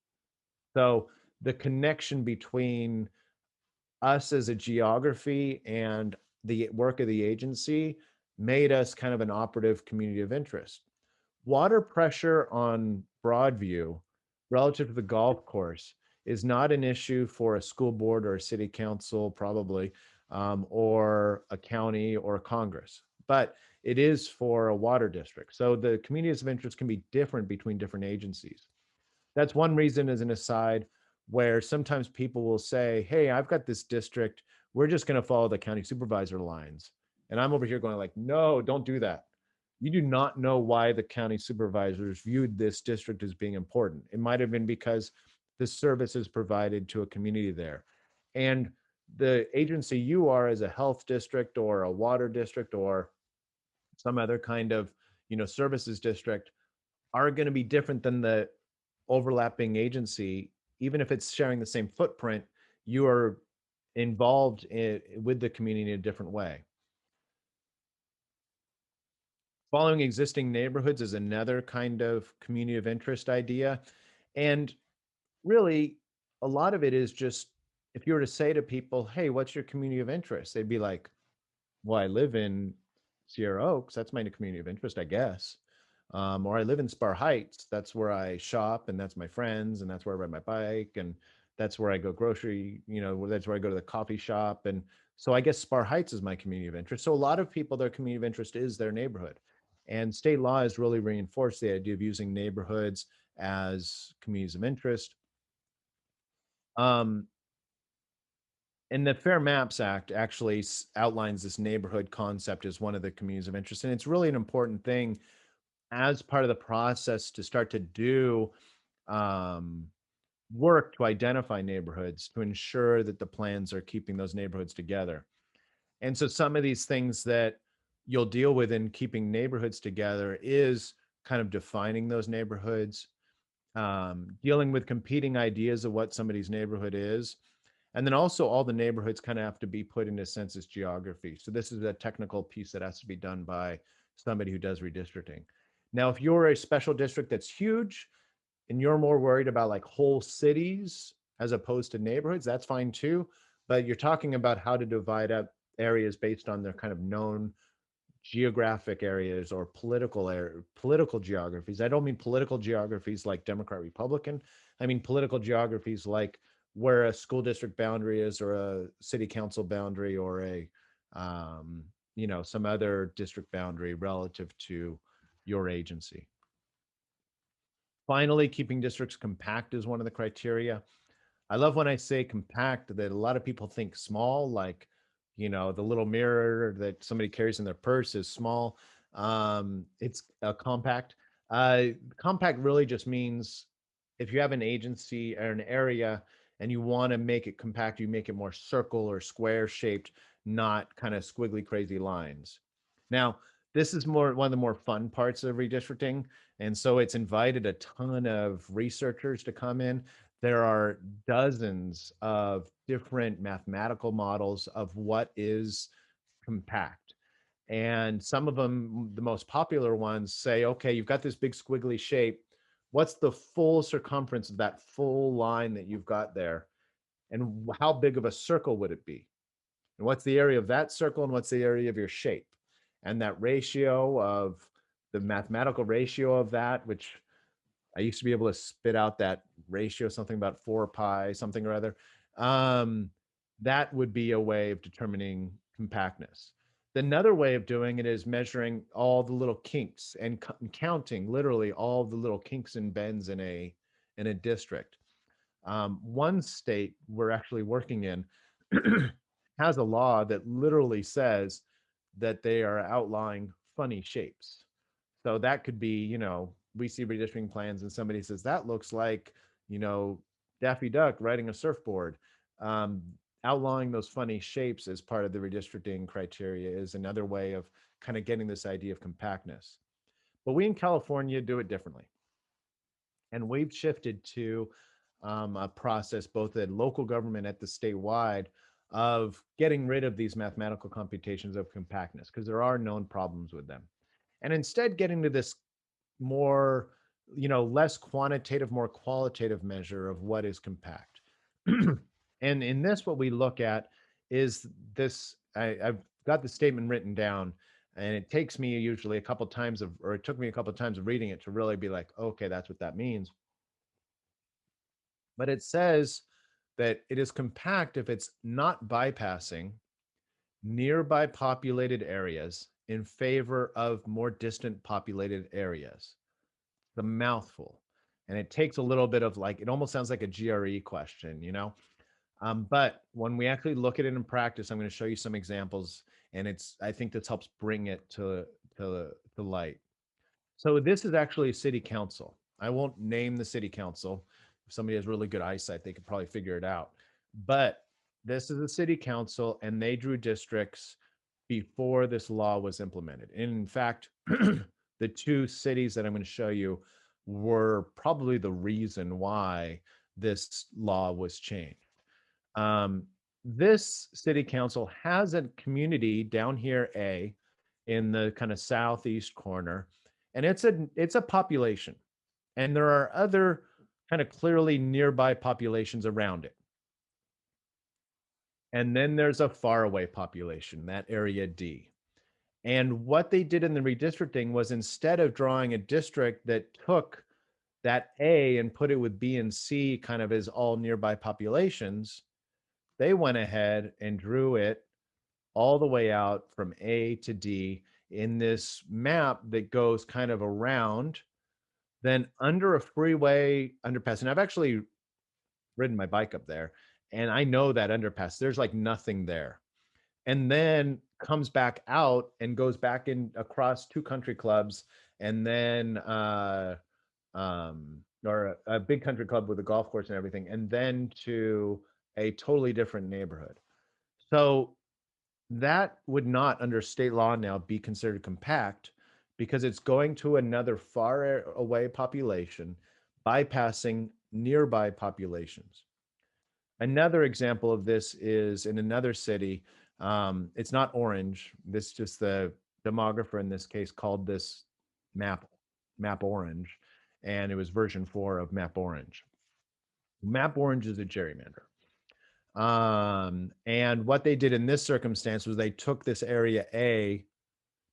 So the connection between us as a geography and the work of the agency made us kind of an operative community of interest. Water pressure on Broadview relative to the golf course is not an issue for a school board or a city council, probably, or a county or a Congress, but it is for a water district. So the communities of interest can be different between different agencies. That's one reason, as an aside, where sometimes people will say, hey, I've got this district, we're just going to follow the county supervisor lines. And I'm over here going like, no, don't do that. You do not know why the county supervisors viewed this district as being important. It might have been because the service is provided to a community there. And the agency you are as a health district or a water district or some other kind of services district are going to be different than the overlapping agency even if it's sharing the same footprint, you are involved with the community in a different way. Following existing neighborhoods is another kind of community of interest idea. And really, a lot of it is just, if you were to say to people, hey, what's your community of interest? They'd be like, well, I live in Sierra Oaks. That's my community of interest, I guess. Or I live in Spar Heights. That's where I shop, and that's my friends, and that's where I ride my bike, and that's where I go grocery. That's where I go to the coffee shop. And so I guess Spar Heights is my community of interest. So a lot of people, their community of interest is their neighborhood. And state law has really reinforced the idea of using neighborhoods as communities of interest. Um, and the Fair Maps Act actually outlines this neighborhood concept as one of the communities of interest. And it's really an important thing as part of the process to start to do um, work to identify neighborhoods to ensure that the plans are keeping those neighborhoods together. And so some of these things that you'll deal with in keeping neighborhoods together is kind of defining those neighborhoods, dealing with competing ideas of what somebody's neighborhood is. And then also all the neighborhoods kind of have to be put into census geography. So this is a technical piece that has to be done by somebody who does redistricting. Now, if you're a special district that's huge and you're more worried about like whole cities as opposed to neighborhoods, that's fine too. But you're talking about how to divide up areas based on their kind of known geographic areas or political geographies. I don't mean political geographies like Democrat Republican. I mean political geographies like where a school district boundary is, or a city council boundary, or a some other district boundary relative to your agency. Finally, keeping districts compact is one of the criteria. I love when I say compact, that a lot of people think small, like, the little mirror that somebody carries in their purse is small. It's a compact. Compact really just means if you have an agency or an area and you want to make it compact, you make it more circle or square shaped, not kind of squiggly, crazy lines. Now, this is one of the more fun parts of redistricting. And so it's invited a ton of researchers to come in. There are dozens of different mathematical models of what is compact. And some of them, the most popular ones, say, okay, you've got this big squiggly shape. What's the full circumference of that full line that you've got there? And how big of a circle would it be? And what's the area of that circle, and what's the area of your shape? And that ratio of the mathematical ratio of that, which I used to be able to spit out that ratio, something about 4 pi, something or other. That would be a way of determining compactness. Another way of doing it is measuring all the little kinks and counting literally all the little kinks and bends in a district. One state we're actually working in has a law that literally says that they are outlining funny shapes. So that could be, we see redistricting plans and somebody says, that looks like, Daffy Duck riding a surfboard. Um, Outlawing those funny shapes as part of the redistricting criteria is another way of kind of getting this idea of compactness. But we in California do it differently. And we've shifted to a process both at local government, at the statewide, of getting rid of these mathematical computations of compactness, because there are known problems with them. And instead getting to this more, less quantitative, more qualitative measure of what is compact. And in this, what we look at is this. I've got the statement written down, and it takes me usually a couple times it took me a couple of times of reading it to really be like, okay, that's what that means. But it says that it is compact if it's not bypassing nearby populated areas in favor of more distant populated areas. The mouthful. And it takes a little bit of it almost sounds like a GRE question. But when we actually look at it in practice, I'm going to show you some examples, and I think this helps bring it to light. So this is actually a city council. I won't name the city council. If somebody has really good eyesight, they could probably figure it out. But this is a city council, and they drew districts before this law was implemented. And in fact, the two cities that I'm going to show you were probably the reason why this law was changed. Um, this city council has a community down here, in the kind of southeast corner, and it's a population, and there are other kind of clearly nearby populations around it. And then there's a faraway population, that area D. And what they did in the redistricting was, instead of drawing a district that took that A and put it with B and C kind of as all nearby populations, they went ahead and drew it all the way out from A to D in this map that goes kind of around, then under a freeway underpass. And I've actually ridden my bike up there, and I know that underpass, there's like nothing there. And then comes back out and goes back in across two country clubs, and then or a big country club with a golf course and everything, and then to a totally different neighborhood. So that would not, under state law now, be considered compact, because it's going to another far away population, bypassing nearby populations. Another example of this is in another city. It's not Orange. This just the demographer in this case called this map Orange, and it was version 4 of Map Orange. Map Orange is a gerrymander. And what they did in this circumstance was they took this area A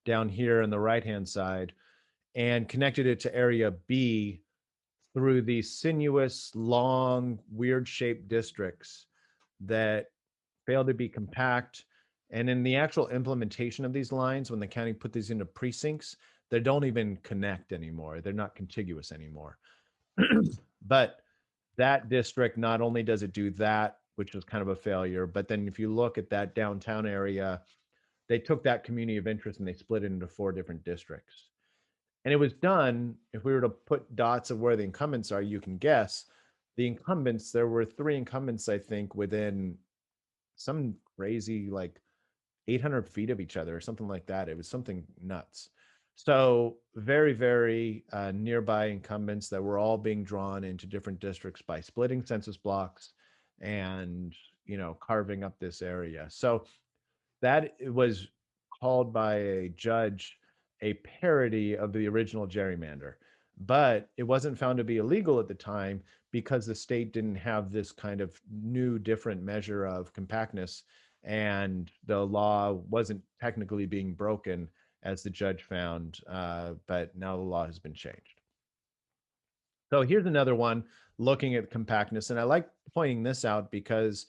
down here on the right-hand side and connected it to area B through these sinuous, long, weird-shaped districts that fail to be compact. And in the actual implementation of these lines, when the county put these into precincts, they don't even connect anymore. They're not contiguous anymore. But that district, not only does it do that, which was kind of a failure, but then if you look at that downtown area, they took that community of interest and they split it into 4 different districts. And it was done, if we were to put dots of where the incumbents are, you can guess the incumbents. There were 3 incumbents, I think, within some crazy like 800 feet of each other or something like that. It was something nuts. So very, very nearby incumbents that were all being drawn into different districts by splitting census blocks and, carving up this area. So that was called by a judge a parody of the original gerrymander, but it wasn't found to be illegal at the time because the state didn't have this kind of new, different measure of compactness, and the law wasn't technically being broken, as the judge found, but now the law has been changed. So here's another one looking at compactness, and I like pointing this out because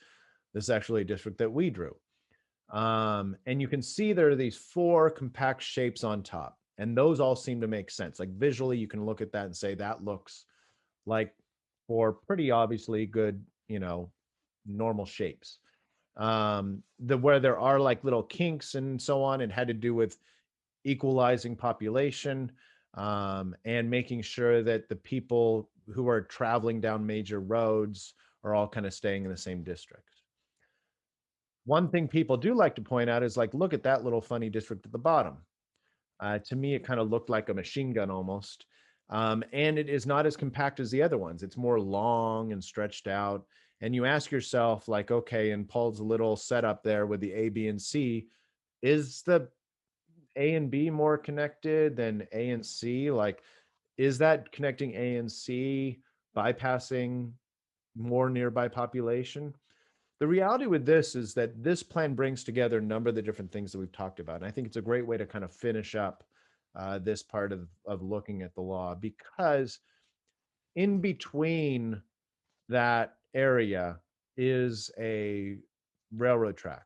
this is actually a district that we drew. And you can see there are these 4 compact shapes on top, and those all seem to make sense. Like visually, you can look at that and say that looks like 4 pretty obviously good, normal shapes. Where there are like little kinks and so on, it had to do with equalizing population, and making sure that the people who are traveling down major roads are all kind of staying in the same districts. One thing people do like to point out is like, look at that little funny district at the bottom. To me, it kind of looked like a machine gun almost. And it is not as compact as the other ones. It's more long and stretched out. And you ask yourself, like, okay, in Paul's little setup there with the A, B, and C, is the A and B more connected than A and C? Like, is that connecting A and C bypassing more nearby population? The reality with this is that this plan brings together a number of the different things that we've talked about. And I think it's a great way to kind of finish up this part of looking at the law, because in between that area is a railroad track.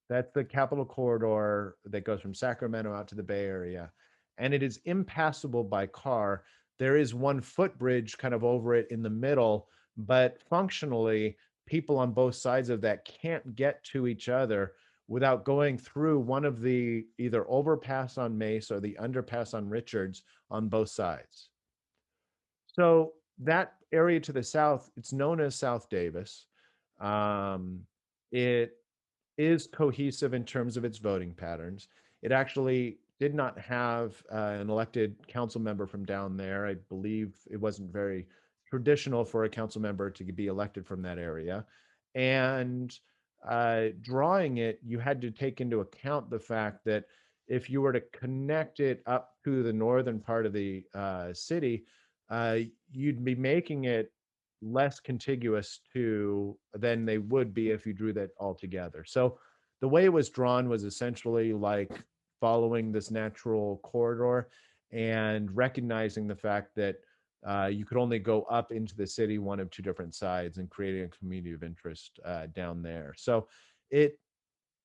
That's the Capital Corridor that goes from Sacramento out to the Bay Area. And it is impassable by car. There is one footbridge kind of over it in the middle, but functionally, people on both sides of that can't get to each other without going through one of the either overpass on Mace or the underpass on Richards on both sides. So that area to the south, it's known as South Davis. It is cohesive in terms of its voting patterns. It actually did not have an elected council member from down there. I believe it wasn't very traditional for a council member to be elected from that area. And drawing it, you had to take into account the fact that if you were to connect it up to the northern part of the city, uh, you'd be making it less contiguous to than they would be if you drew that all together. So the way it was drawn was essentially like following this natural corridor and recognizing the fact that you could only go up into the city one of two different sides and creating a community of interest down there. So it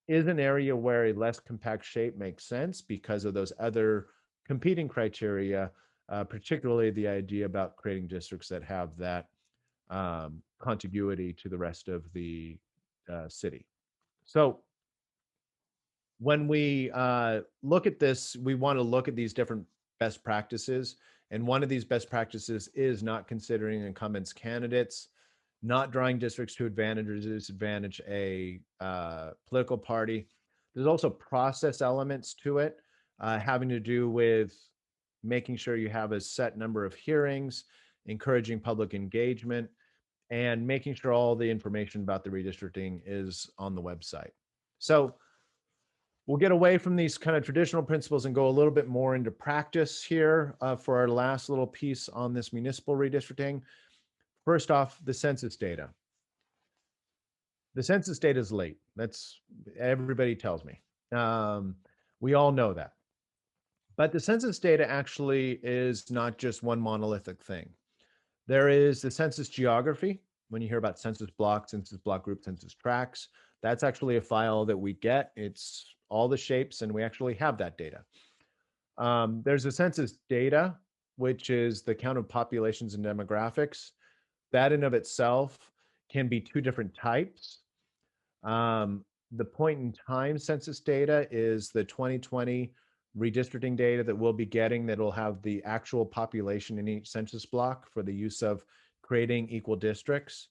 is an area where a less compact shape makes sense because of those other competing criteria, particularly the idea about creating districts that have that contiguity to the rest of the city. So when we look at this, we want to look at these different best practices. And one of these best practices is not considering incumbents candidates, not drawing districts to advantage or disadvantage a political party. There's also process elements to it, having to do with making sure you have a set number of hearings, encouraging public engagement, and making sure all the information about the redistricting is on the website. So we'll get away from these kind of traditional principles and go a little bit more into practice here for our last little piece on this municipal redistricting. First off, the census data. The census data is late. That's everybody tells me. We all know that. But the census data actually is not just one monolithic thing. There is the census geography. When you hear about census blocks, census block group, census tracts, that's actually a file that we get. It's all the shapes, and we actually have that data. There's a census data, which is the count of populations and demographics. That in of itself can be two different types. The point in time census data is the 2020 redistricting data that we'll be getting that'll have the actual population in each census block for the use of creating equal districts.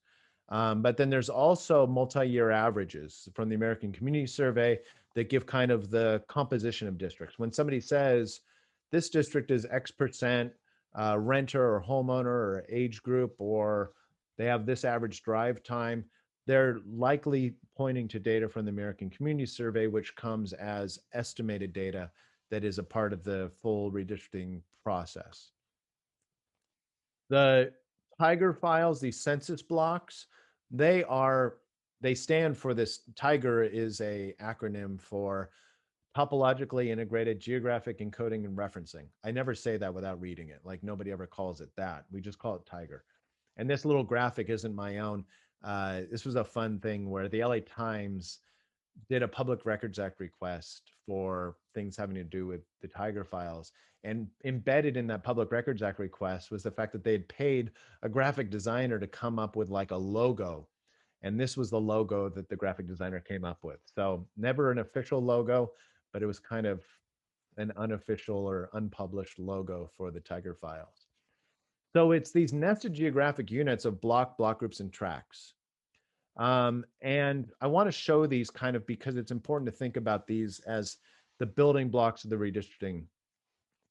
But then there's also multi-year averages from the American Community Survey that give kind of the composition of districts. When somebody says this district is X percent renter or homeowner or age group, or they have this average drive time, they're likely pointing to data from the American Community Survey, which comes as estimated data that is a part of the full redistricting process. The Tiger files, these census blocks, they stand for this. Tiger is a acronym for topologically integrated geographic encoding and referencing. I never say that without reading it. Like nobody ever calls it that. We just call it Tiger. And this little graphic isn't my own. This was a fun thing where the LA Times did a Public Records Act request for things having to do with the Tiger files. And embedded in that Public Records Act request was the fact that they had paid a graphic designer to come up with like a logo. And this was the logo that the graphic designer came up with. So never an official logo, but it was kind of an unofficial or unpublished logo for the Tiger files. So it's these nested geographic units of block groups, and tracts. And I want to show these kind of because it's important to think about these as the building blocks of the redistricting.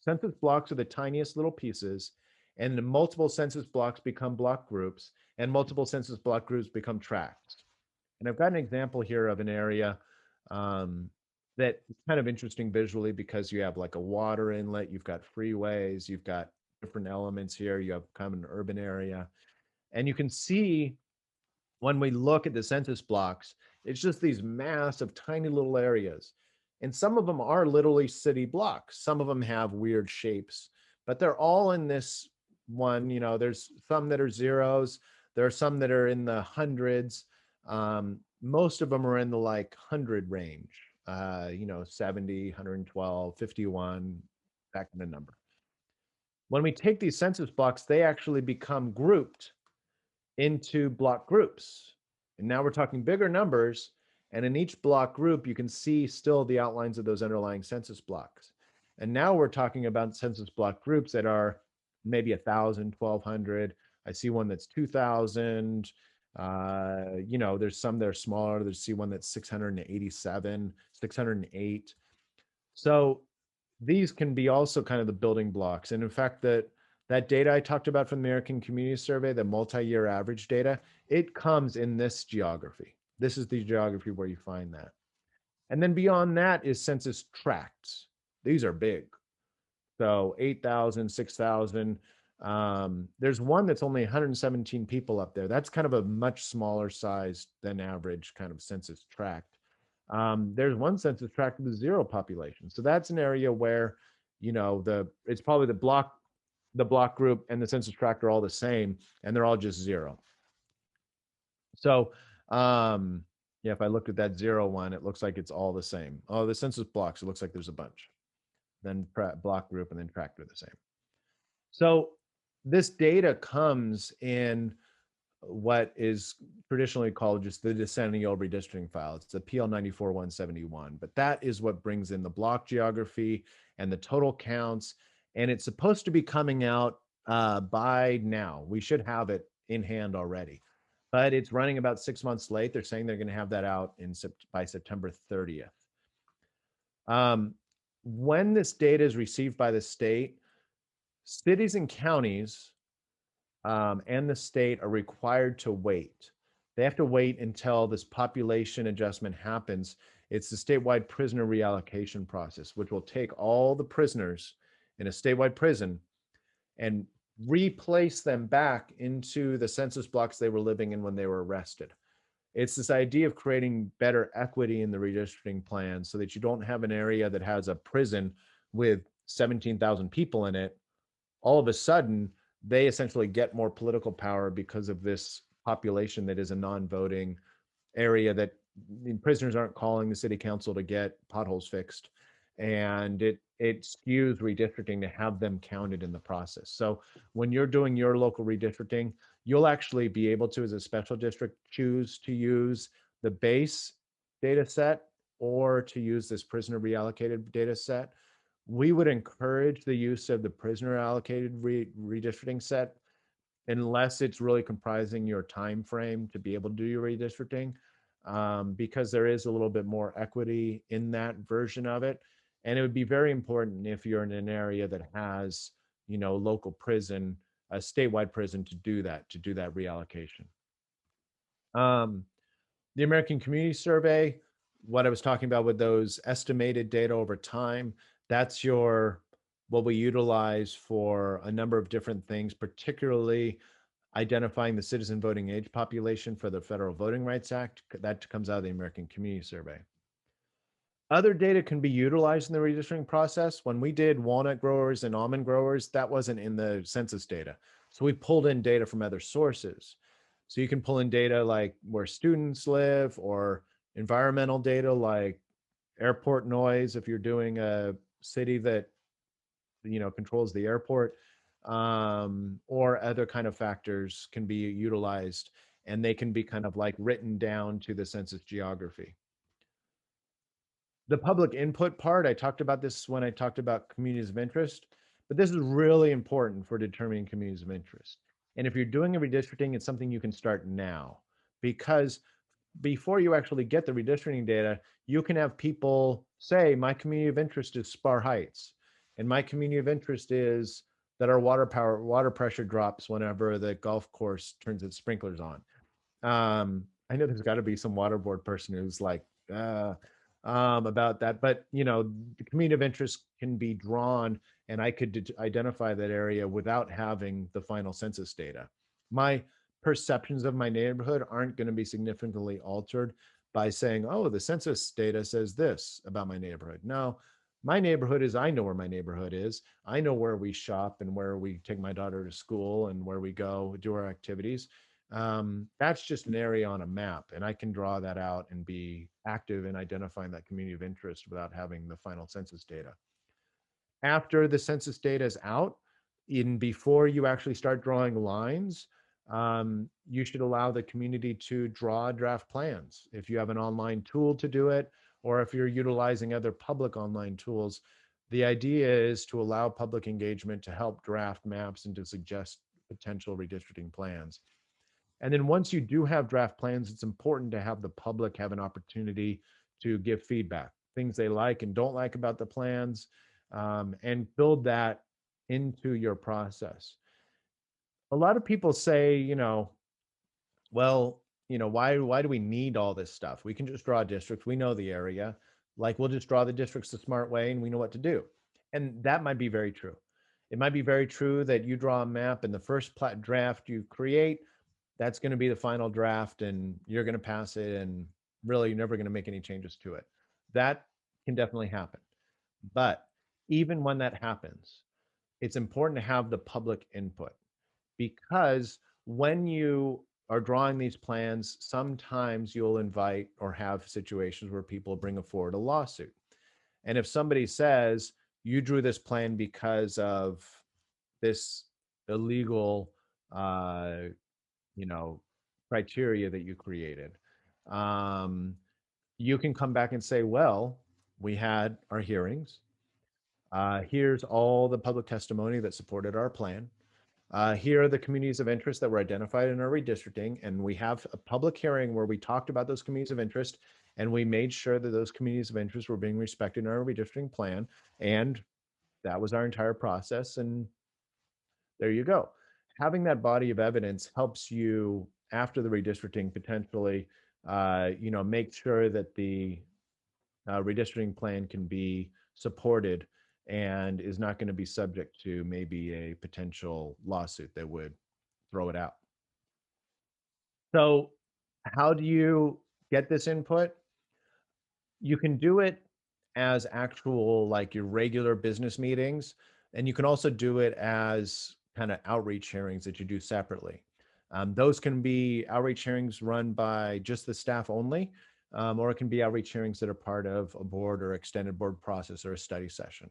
Census blocks are the tiniest little pieces, and the multiple census blocks become block groups, and multiple census block groups become tracts. And I've got an example here of an area that is kind of interesting visually because you have like a water inlet, you've got freeways, you've got different elements here, you have kind of an urban area. And you can see when we look at the census blocks, it's just these massive tiny little areas. And some of them are literally city blocks. Some of them have weird shapes, but they're all in this one. You know, there's some that are zeros. There are some that are in the hundreds. Most of them are in the like 100 range, 70, 112, 51, that kind of number. When we take these census blocks, they actually become grouped into block groups. And now we're talking bigger numbers. And in each block group, you can see still the outlines of those underlying census blocks. And now we're talking about census block groups that are maybe 1,000, 1,200. I see one that's 2,000. There's some that are smaller. There's see one that's 687, 608. So these can be also kind of the building blocks. And in fact, that That data I talked about from the American Community Survey, the multi-year average data, it comes in this geography. This is the geography where you find that. And then beyond that is census tracts. These are big. So 8,000, 6,000. There's one that's only 117 people up there. That's kind of a much smaller size than average kind of census tract. There's one census tract with zero population. So that's an area where, it's probably the block group and the census tract are all the same, and they're all just zero. So, yeah, if I looked at that 0 1, it looks like it's all the same. Oh, the census blocks, it looks like there's a bunch. Then block group and then tract are the same. So this data comes in what is traditionally called just the decennial redistricting file. It's the PL 94-171, but that is what brings in the block geography and the total counts. And it's supposed to be coming out by now. We should have it in hand already, but it's running about 6 months late. They're saying they're going to have that out by September 30th. When this data is received by the state, cities and counties and the state are required to wait. They have to wait until this population adjustment happens. It's the statewide prisoner reallocation process, which will take all the prisoners in a statewide prison and replace them back into the census blocks they were living in when they were arrested. It's this idea of creating better equity in the redistricting plan so that you don't have an area that has a prison with 17,000 people in it. All of a sudden, they essentially get more political power because of this population that is a non-voting area that prisoners aren't calling the city council to get potholes fixed. And it skews redistricting to have them counted in the process. So when you're doing your local redistricting, you'll actually be able to, as a special district, choose to use the base data set or to use this prisoner reallocated data set. We would encourage the use of the prisoner allocated redistricting set unless it's really comprising your time frame to be able to do your redistricting, because there is a little bit more equity in that version of it. And it would be very important if you're in an area that has, local prison, a statewide prison, to do that reallocation. The American Community Survey, what I was talking about with those estimated data over time, that's what we utilize for a number of different things, particularly identifying the citizen voting age population for the Federal Voting Rights Act. That comes out of the American Community Survey. Other data can be utilized in the redistricting process. When we did walnut growers and almond growers, that wasn't in the census data. So we pulled in data from other sources. So you can pull in data like where students live, or environmental data like airport noise if you're doing a city that controls the airport, or other kind of factors can be utilized, and they can be kind of like written down to the census geography. The public input part, I talked about this when I talked about communities of interest, but this is really important for determining communities of interest. And if you're doing a redistricting, it's something you can start now, because before you actually get the redistricting data, you can have people say, my community of interest is Spar Heights, and my community of interest is that our water pressure drops whenever the golf course turns its sprinklers on. I know there's got to be some water board person who's like about that, but the community of interest can be drawn, and I could identify that area without having the final census data. My perceptions of my neighborhood aren't going to be significantly altered by saying, oh, the census data says this about my neighborhood. No, my neighborhood is, I know where my neighborhood is. I know where we shop and where we take my daughter to school and where we go do our activities. That's just an area on a map, and I can draw that out and be active in identifying that community of interest without having the final census data. After the census data is out, before you actually start drawing lines, you should allow the community to draw draft plans. If you have an online tool to do it, or if you're utilizing other public online tools, the idea is to allow public engagement to help draft maps and to suggest potential redistricting plans. And then once you do have draft plans, it's important to have the public have an opportunity to give feedback, things they like and don't like about the plans, and build that into your process. A lot of people say, well, why do we need all this stuff? We can just draw districts. We know the area. Like we'll just draw the districts the smart way and we know what to do. And that might be very true. It might be very true that you draw a map and the first plat draft you create, that's going to be the final draft and you're going to pass it and really you're never going to make any changes to it. That can definitely happen. But even when that happens, it's important to have the public input because when you are drawing these plans, sometimes you'll invite or have situations where people bring forward a lawsuit. And if somebody says, you drew this plan because of this illegal, uh, you know, criteria that you created, um, you can come back and say, well, we had our hearings. Here's all the public testimony that supported our plan. Here are the communities of interest that were identified in our redistricting, and we have a public hearing where we talked about those communities of interest, and we made sure that those communities of interest were being respected in our redistricting plan, and that was our entire process, and there you go. Having that body of evidence helps you after the redistricting potentially, make sure that the redistricting plan can be supported and is not going to be subject to maybe a potential lawsuit that would throw it out. So, how do you get this input? You can do it as actual, like your regular business meetings, and you can also do it as kind of outreach hearings that you do separately. Those can be outreach hearings run by just the staff only, or it can be outreach hearings that are part of a board or extended board process or a study session.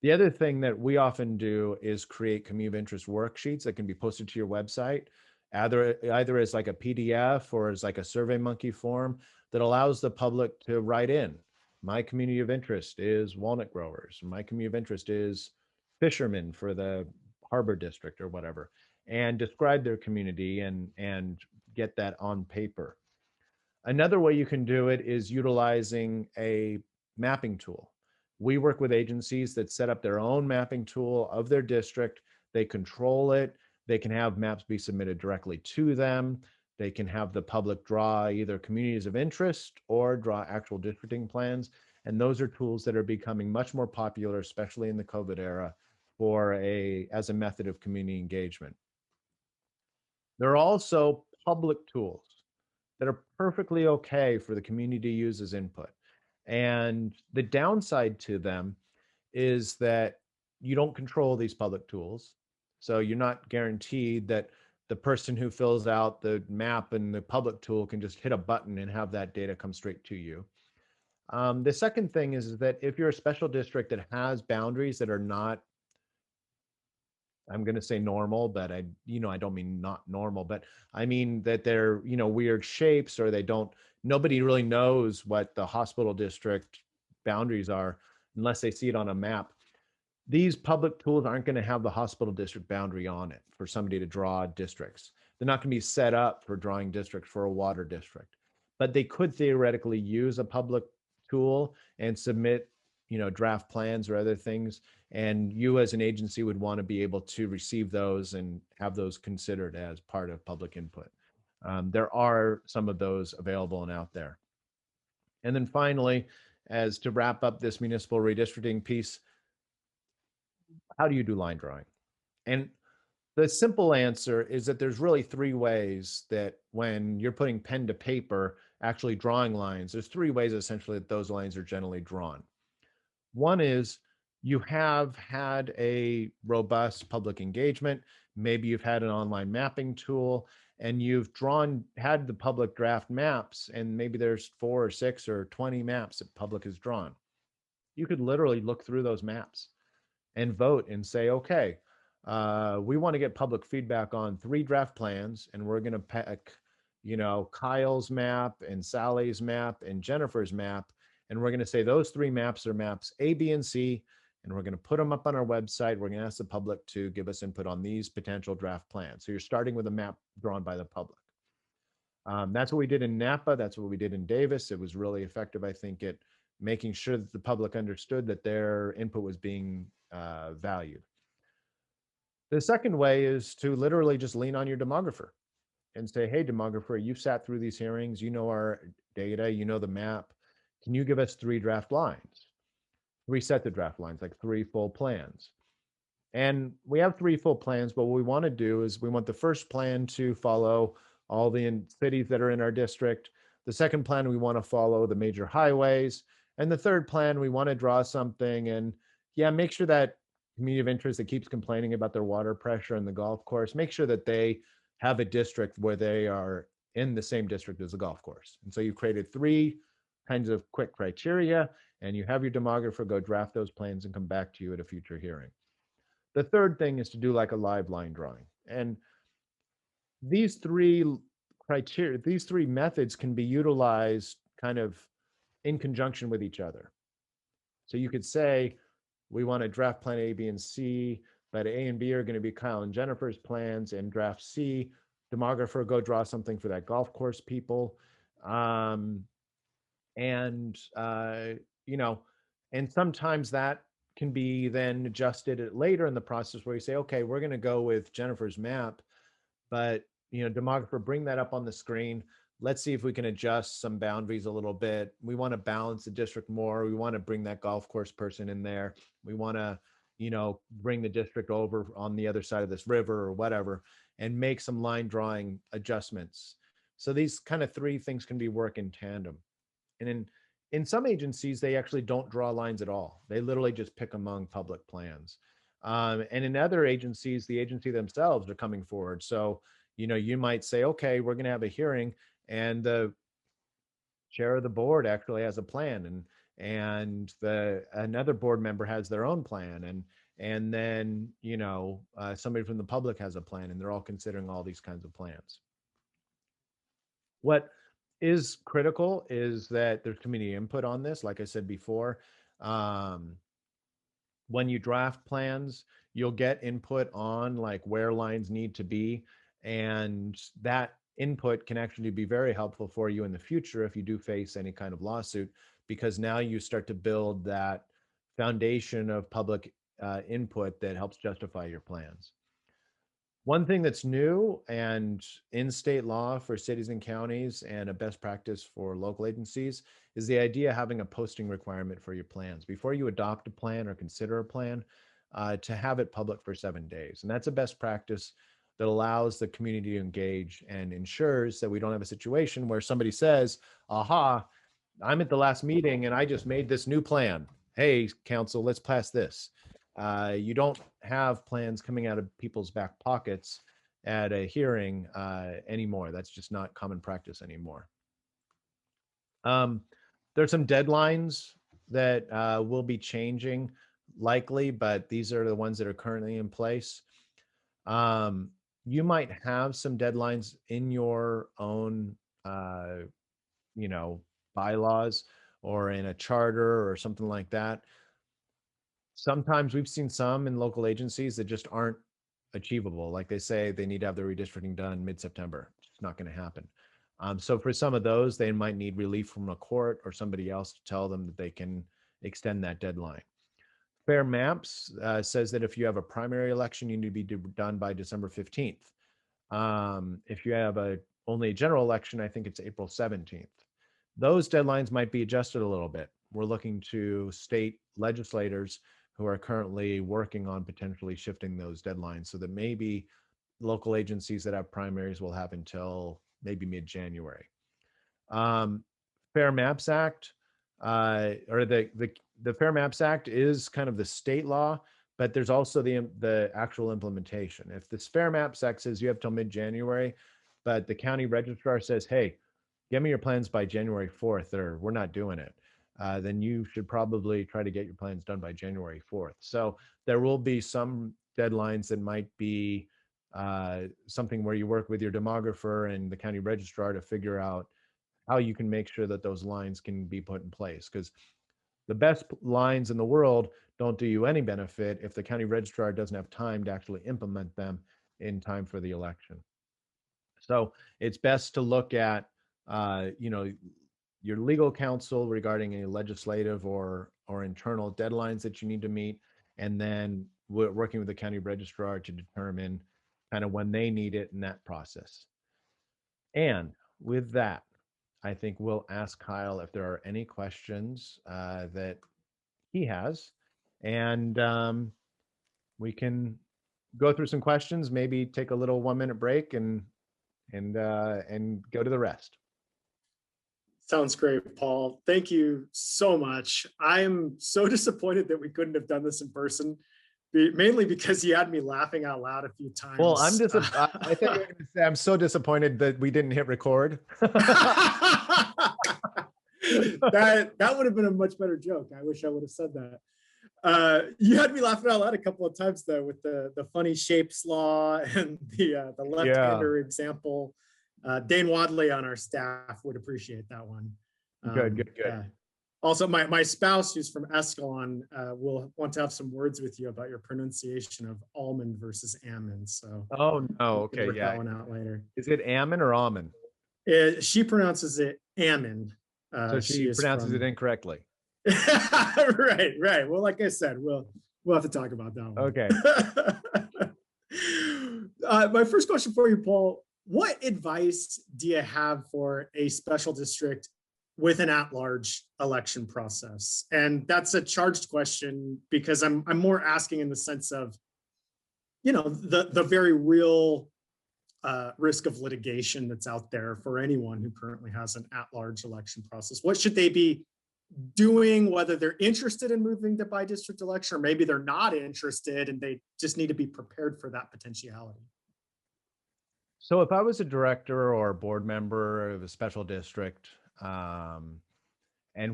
The other thing that we often do is create community of interest worksheets that can be posted to your website, either as like a PDF or as like a SurveyMonkey form that allows the public to write in. My community of interest is walnut growers. My community of interest is fishermen for the harbor district or whatever, and describe their community and get that on paper. Another way you can do it is utilizing a mapping tool. We work with agencies that set up their own mapping tool of their district. They control it. They can have maps be submitted directly to them. They can have the public draw either communities of interest or draw actual districting plans. And those are tools that are becoming much more popular, especially in the COVID era, as a method of community engagement. There are also public tools that are perfectly okay for the community to use as input. And the downside to them is that you don't control these public tools. So you're not guaranteed that the person who fills out the map and the public tool can just hit a button and have that data come straight to you. The second thing is that if you're a special district that has boundaries that are not, I'm going to say normal, but I don't mean not normal, but I mean that they're, weird shapes or nobody really knows what the hospital district boundaries are unless they see it on a map. These public tools aren't going to have the hospital district boundary on it for somebody to draw districts. They're not going to be set up for drawing districts for a water district, but they could theoretically use a public tool and submit, draft plans or other things. And you as an agency would want to be able to receive those and have those considered as part of public input. There are some of those available and out there. And then finally, as to wrap up this municipal redistricting piece, how do you do line drawing? And the simple answer is that there's really three ways that when you're putting pen to paper, actually drawing lines, there's three ways essentially that those lines are generally drawn. One is you have had a robust public engagement. Maybe you've had an online mapping tool and you've had the public draft maps, and maybe there's 4 or 6 or 20 maps that public has drawn. You could literally look through those maps and vote and say, okay, we want to get public feedback on 3 draft plans, and we're going to pick, Kyle's map and Sally's map and Jennifer's map. And we're going to say those 3 maps are maps A, B, and C, and we're going to put them up on our website. We're going to ask the public to give us input on these potential draft plans. So you're starting with a map drawn by the public. That's what we did in Napa. That's what we did in Davis. It was really effective, I think, at making sure that the public understood that their input was being valued. The second way is to literally just lean on your demographer and say, hey, demographer, you've sat through these hearings, you know our data, you know the map. Can you give us 3 draft lines? Reset the draft lines, like 3 full plans. And we have 3 full plans, but what we want to do is we want the first plan to follow all the cities that are in our district. The second plan, we want to follow the major highways. And the third plan, we want to draw something and, yeah, make sure that community of interest that keeps complaining about their water pressure in the golf course, make sure that they have a district where they are in the same district as the golf course. And so you created 3 kinds of quick criteria, and you have your demographer go draft those plans and come back to you at a future hearing. The third thing is to do like a live line drawing. And these 3 criteria, these 3 methods can be utilized kind of in conjunction with each other. So you could say, we want to draft plan A, B, and C, but A and B are going to be Kyle and Jennifer's plans, and draft C, demographer, go draw something for that golf course people. And you know, and sometimes that can be then adjusted later in the process where you say, okay, we're going to go with Jennifer's map, but demographer, bring that up on the screen. Let's see if we can adjust some boundaries a little bit. We want to balance the district more. We want to bring that golf course person in there. We want to bring the district over on the other side of this river or whatever, and make some line drawing adjustments. So these kind of 3 things can be work in tandem. And in some agencies, they actually don't draw lines at all. They literally just pick among public plans. And in other agencies, the agency themselves are coming forward. So, you might say, okay, we're going to have a hearing, and the chair of the board actually has a plan, and another board member has their own plan, and then somebody from the public has a plan, and they're all considering all these kinds of plans. What is critical is that there's community input on this. Like I said before, when you draft plans, you'll get input on like where lines need to be, and that input can actually be very helpful for you in the future if you do face any kind of lawsuit, because now you start to build that foundation of public input that helps justify your plans. One thing that's new and in state law for cities and counties, and a best practice for local agencies, is the idea of having a posting requirement for your plans. Before you adopt a plan or consider a plan, to have it public for 7 days. And that's a best practice that allows the community to engage and ensures that we don't have a situation where somebody says, aha, I'm at the last meeting and I just made this new plan. Hey, council, let's pass this. You don't have plans coming out of people's back pockets at a hearing anymore. That's just not common practice anymore. There's some deadlines that will be changing likely, but these are the ones that are currently in place. You might have some deadlines in your own, bylaws or in a charter or something like that. Sometimes we've seen some in local agencies that just aren't achievable. Like they say they need to have their redistricting done mid-September. It's not going to happen. So for some of those, they might need relief from a court or somebody else to tell them that they can extend that deadline. Fair Maps says that if you have a primary election, you need to be done by December 15th. If you have only a general election, I think it's April 17th. Those deadlines might be adjusted a little bit. We're looking to state legislators who are currently working on potentially shifting those deadlines so that maybe local agencies that have primaries will have until maybe mid-January. Fair Maps Act, or the Fair Maps Act is kind of the state law, but there's also the actual implementation. If this Fair Maps Act says you have till mid-January, but the county registrar says, hey, give me your plans by January 4th, or we're not doing it, then you should probably try to get your plans done by January 4th. So there will be some deadlines that might be something where you work with your demographer and the county registrar to figure out how you can make sure that those lines can be put in place. Because the best lines in the world don't do you any benefit if the county registrar doesn't have time to actually implement them in time for the election. So it's best to look at, your legal counsel regarding any legislative or internal deadlines that you need to meet, and then working with the county registrar to determine kind of when they need it in that process. And with that, I think we'll ask Kyle if there are any questions that he has, and we can go through some questions. Maybe take a little 1-minute break and go to the rest. Sounds great, Paul. Thank you so much. I am so disappointed that we couldn't have done this in person, mainly because you had me laughing out loud a few Well, times. I thought you were going to say I'm so disappointed that we didn't hit record. That would have been a much better joke. I wish I would have said that. You had me laughing out loud a couple of times though, with the funny shapes law and the left-hander example. Dane Wadley on our staff would appreciate that one. Good. Yeah. Also, my spouse, who's from Escalon, will want to have some words with you about your pronunciation of almond versus almond. So, oh no, okay, work yeah. that one out later. Is it almond or almond? She pronounces it almond. So she pronounces it incorrectly. Right. Well, like I said, we'll have to talk about that one. Okay. My first question for you, Paul: what advice do you have for a special district with an at-large election process? And that's a charged question because I'm more asking in the sense of, the very real risk of litigation that's out there for anyone who currently has an at-large election process. What should they be doing, whether they're interested in moving to by-district election, or maybe they're not interested and they just need to be prepared for that potentiality? So if I was a director or a board member of a special district, and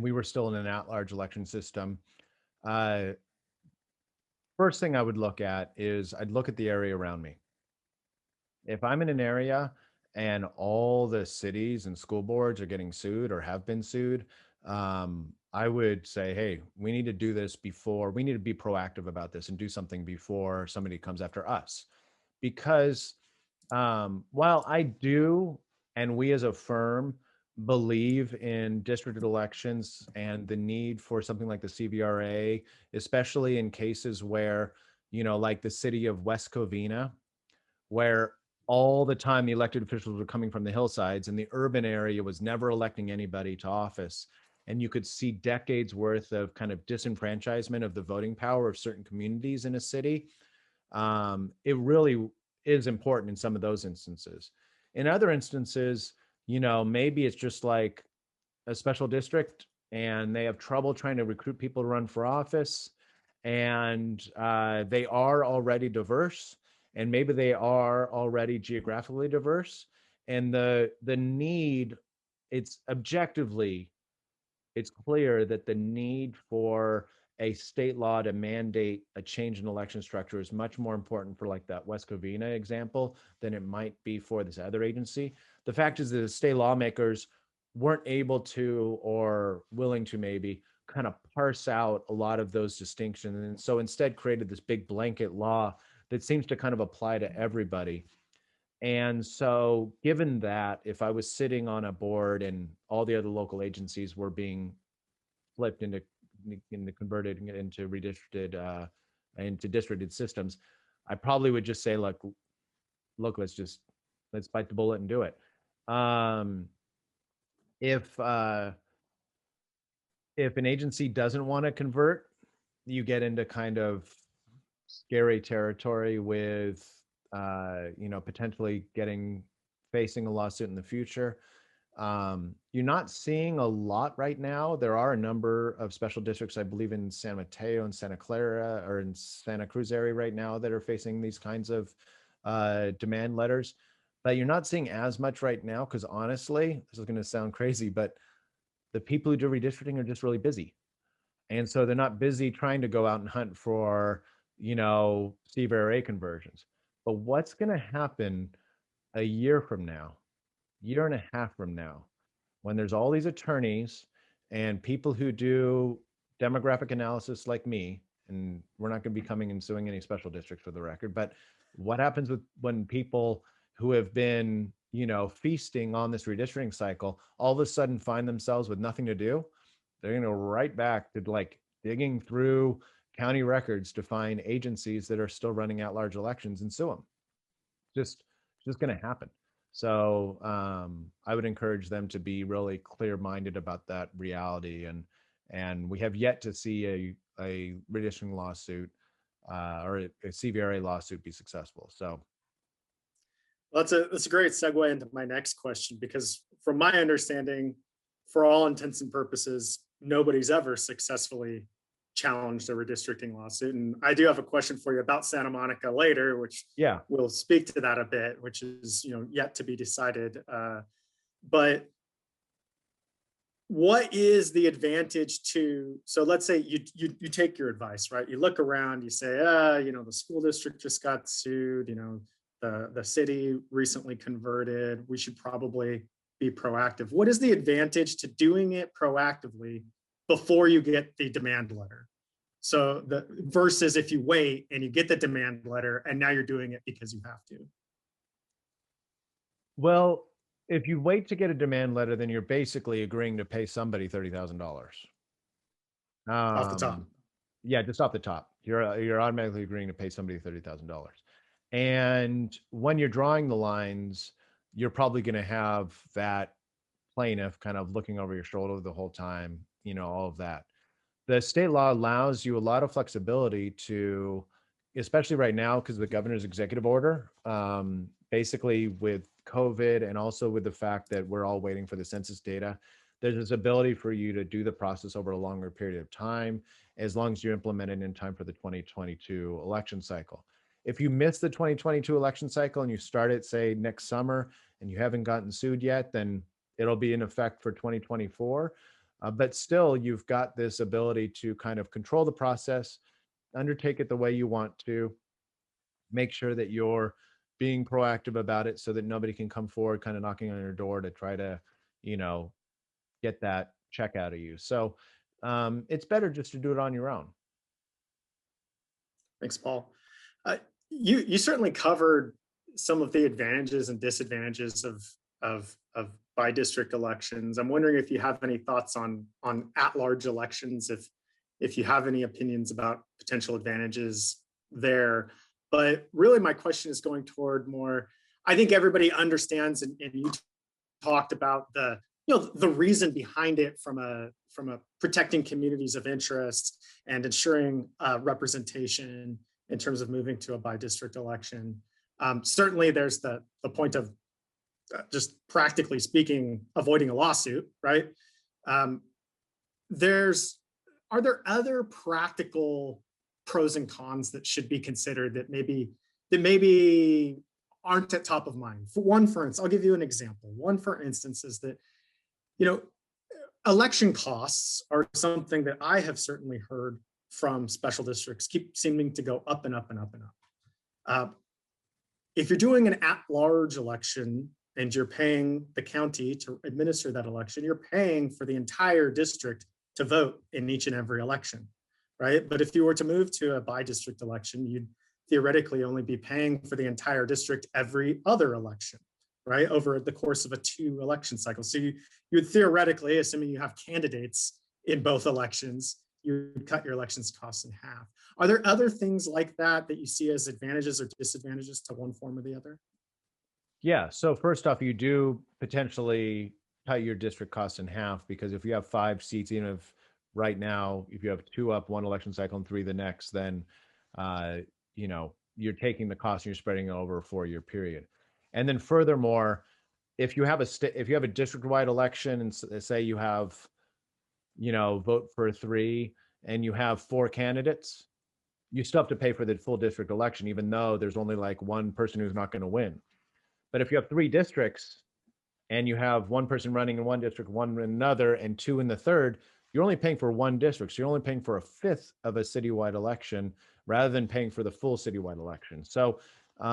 we were still in an at-large election system, first thing I would look at is I'd look at the area around me. If I'm in an area and all the cities and school boards are getting sued or have been sued, I would say, hey, we need to do this before, we need to be proactive about this and do something before somebody comes after us. Because while I do, and we as a firm believe in district elections and the need for something like the CVRA, especially in cases where, like the city of West Covina, where all the time the elected officials were coming from the hillsides and the urban area was never electing anybody to office. And you could see decades worth of kind of disenfranchisement of the voting power of certain communities in a city. It really is important in some of those instances. In other instances, maybe it's just like a special district and they have trouble trying to recruit people to run for office, and they are already diverse, and maybe they are already geographically diverse, and the need, it's objectively, it's clear that the need for a state law to mandate a change in election structure is much more important for like that West Covina example than it might be for this other agency. The fact is that the state lawmakers weren't able to, or willing to maybe, kind of parse out a lot of those distinctions, and so instead created this big blanket law that seems to kind of apply to everybody. And so given that, if I was sitting on a board and all the other local agencies were being flipped into converted into redistricted into districted systems, I probably would just say, look, let's bite the bullet and do it. If an agency doesn't want to convert, you get into kind of scary territory with potentially facing a lawsuit in the future. You're not seeing a lot right now. There are a number of special districts, I believe in San Mateo and Santa Clara, or in Santa Cruz area right now, that are facing these kinds of demand letters. But you're not seeing as much right now because honestly, this is going to sound crazy, but the people who do redistricting are just really busy. And so they're not busy trying to go out and hunt for, CVRA conversions. But what's going to happen a year from now, year and a half from now, when there's all these attorneys and people who do demographic analysis like me, and we're not going to be coming and suing any special districts for the record, but what happens when people who have been, feasting on this redistricting cycle all of a sudden find themselves with nothing to do? They're going to go right back to like digging through county records to find agencies that are still running at-large elections and sue them. Just going to happen. So I would encourage them to be really clear-minded about that reality. And we have yet to see a redistricting lawsuit or a CVRA lawsuit be successful. So Well, that's a great segue into my next question, because from my understanding, for all intents and purposes, nobody's ever successfully challenged a redistricting lawsuit. And I do have a question for you about Santa Monica later, which yeah, we'll speak to that a bit, which is, yet to be decided. But what is the advantage to, so let's say you take your advice, right? You look around, you say, the school district just got sued, the city recently converted, we should probably be proactive. What is the advantage to doing it proactively before you get the demand letter? So the versus if you wait and you get the demand letter and now you're doing it because you have to. well, if you wait to get a demand letter, then you're basically agreeing to pay somebody $30,000. Off the top. Yeah, just off the top, you're automatically agreeing to pay somebody $30,000. And when you're drawing the lines, you're probably going to have that plaintiff kind of looking over your shoulder the whole time, all of that. The state law allows you a lot of flexibility to, especially right now, because of the governor's executive order, basically with COVID and also with the fact that we're all waiting for the census data, there's this ability for you to do the process over a longer period of time, as long as you implement it in time for the 2022 election cycle. If you miss the 2022 election cycle and you start it, say, next summer, and you haven't gotten sued yet, then it'll be in effect for 2024. But still, you've got this ability to kind of control the process, undertake it the way you want to, make sure that you're being proactive about it so that nobody can come forward kind of knocking on your door to try to, get that check out of you. So it's better just to do it on your own. Thanks, Paul. You certainly covered some of the advantages and disadvantages of by district elections. I'm wondering if you have any thoughts on at-large elections, if you have any opinions about potential advantages there. But really, my question is going toward more. I think everybody understands, and you talked about the reason behind it from a protecting communities of interest and ensuring representation in terms of moving to a by-district election. Certainly, there's the point of just practically speaking, avoiding a lawsuit, right? Are there other practical pros and cons that should be considered that maybe aren't at top of mind? For instance, I'll give you an example. One, for instance, is that election costs are something that I have certainly heard from special districts keep seeming to go up and up and up and up. If you're doing an at-large election and you're paying the county to administer that election, you're paying for the entire district to vote in each and every election, right? But if you were to move to a by-district election, you'd theoretically only be paying for the entire district every other election, right? Over the course of a 2 election cycle. So you would theoretically, assuming you have candidates in both elections, you would cut your elections costs in half. Are there other things like that you see as advantages or disadvantages to one form or the other? Yeah. So first off, you do potentially cut your district costs in half, because if you have 5 seats, even if right now, if you have 2 up one election cycle and 3 the next, then you're taking the cost and you're spreading it over a 4-year period. And then furthermore, if you have a district-wide election and say you have, vote for 3 and you have 4 candidates, you still have to pay for the full district election, even though there's only like one person who's not going to win. But if you have 3 districts and you have one person running in one district, one in another, and 2 in the third, you're only paying for 1 district. So you're only paying for a 5th of a citywide election rather than paying for the full citywide election. So, so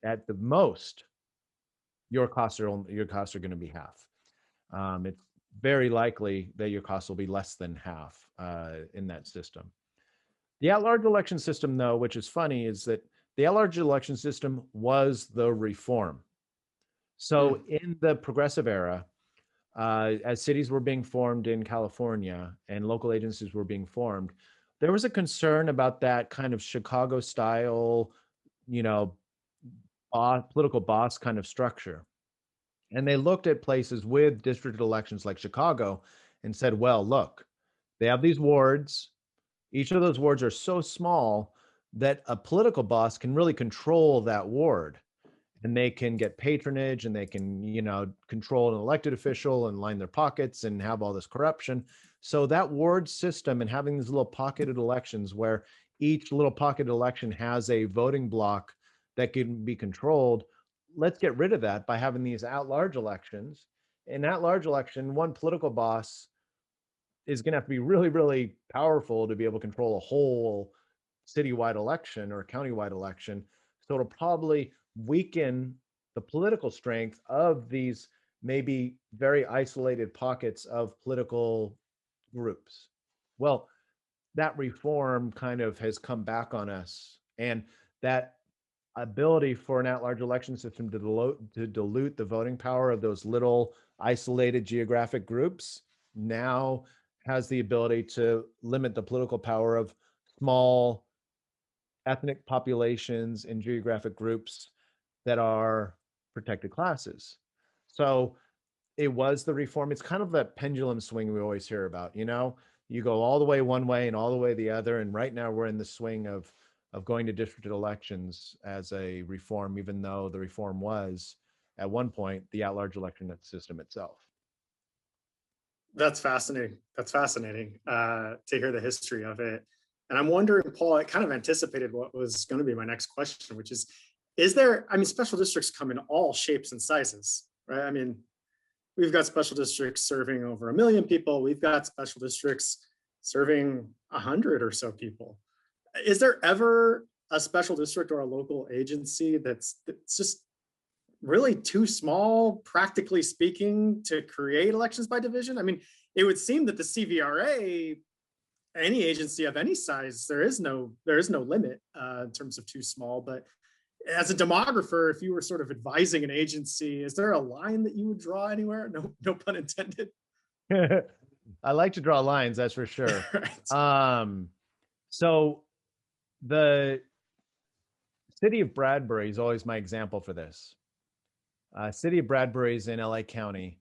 at the most, your costs are going to be half. It's very likely that your costs will be less than half in that system. The at-large election system, though, which is funny, is that the at-large election system was the reform. So in the progressive era, as cities were being formed in California and local agencies were being formed, there was a concern about that kind of Chicago style, you know, political boss kind of structure. And they looked at places with district elections like Chicago and said, well, look, they have these wards. Each of those wards are so small that a political boss can really control that ward, and they can get patronage and they can, control an elected official and line their pockets and have all this corruption. So that ward system and having these little pocketed elections where each little pocketed election has a voting block that can be controlled, let's get rid of that by having these at-large elections. In at-large election, one political boss is going to have to be really, really powerful to be able to control a whole citywide election or a countywide election. So it'll probably weaken the political strength of these maybe very isolated pockets of political groups. Well, that reform kind of has come back on us. And that ability for an at-large election system to dilute the voting power of those little isolated geographic groups now has the ability to limit the political power of small ethnic populations and geographic groups that are protected classes. So it was the reform. It's kind of that pendulum swing we always hear about, you go all the way one way and all the way the other. And right now we're in the swing of going to district elections as a reform, even though the reform was at one point the at-large election system itself. That's fascinating. That's fascinating to hear the history of it. And I'm wondering, Paul, it kind of anticipated what was going to be my next question, which is there, I mean, special districts come in all shapes and sizes, right? I mean, we've got special districts serving over 1 million people. We've got special districts serving 100 or so people. Is there ever a special district or a local agency that's just really too small, practically speaking, to create elections by division? I mean, it would seem that the CVRA, any agency of any size, there is no limit in terms of too small. But as a demographer, if you were sort of advising an agency, is there a line that you would draw anywhere? No pun intended. I like to draw lines, that's for sure. Right. So the city of Bradbury is always my example for this. City of Bradbury is in LA County.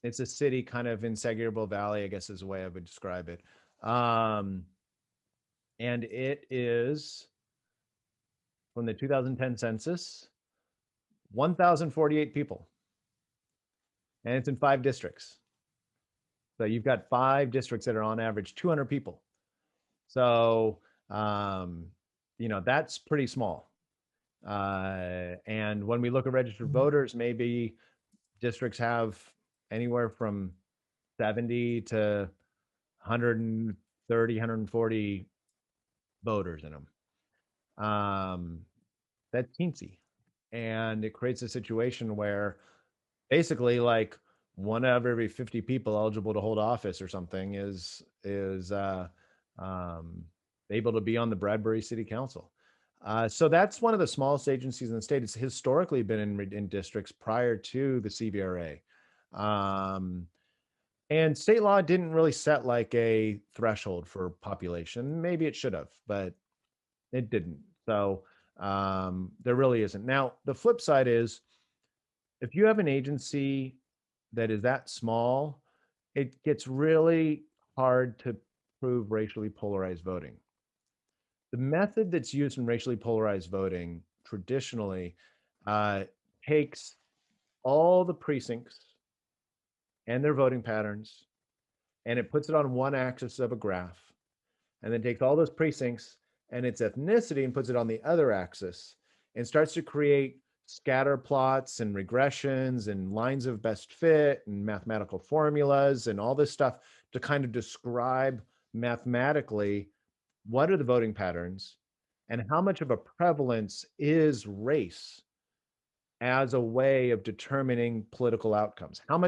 It's a city kind of in Saginaw Valley, I guess is the way I would describe it. And it is, from the 2010 census, 1,048 people. And it's in 5 districts. So you've got 5 districts that are on average 200 people. So, that's pretty small. And when we look at registered voters, maybe districts have anywhere from 70 to 130, 140 voters in them. That's teensy. And it creates a situation where basically like 1 out of every 50 people eligible to hold office or something is able to be on the Bradbury City Council. So that's one of the smallest agencies in the state. It's historically been in districts prior to the CVRA. And state law didn't really set like a threshold for population. Maybe it should have, but it didn't. So there really isn't. Now, the flip side is if you have an agency that is that small, it gets really hard to prove racially polarized voting. The method that's used in racially polarized voting traditionally takes all the precincts and their voting patterns, and it puts it on one axis of a graph, and then takes all those precincts and its ethnicity and puts it on the other axis, and starts to create scatter plots and regressions and lines of best fit and mathematical formulas and all this stuff to kind of describe mathematically what are the voting patterns and how much of a prevalence is race as a way of determining political outcomes. How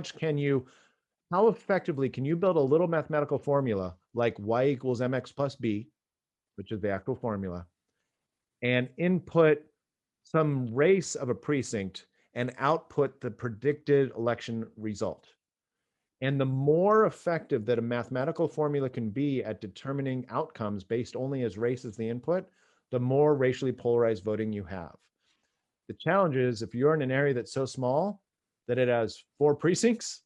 effectively can you build a little mathematical formula like y equals mx plus b, which is the actual formula, and input some race of a precinct and output the predicted election result. And the more effective that a mathematical formula can be at determining outcomes based only as race as the input, the more racially polarized voting you have. The challenge is if you're in an area that's so small that it has 4 precincts,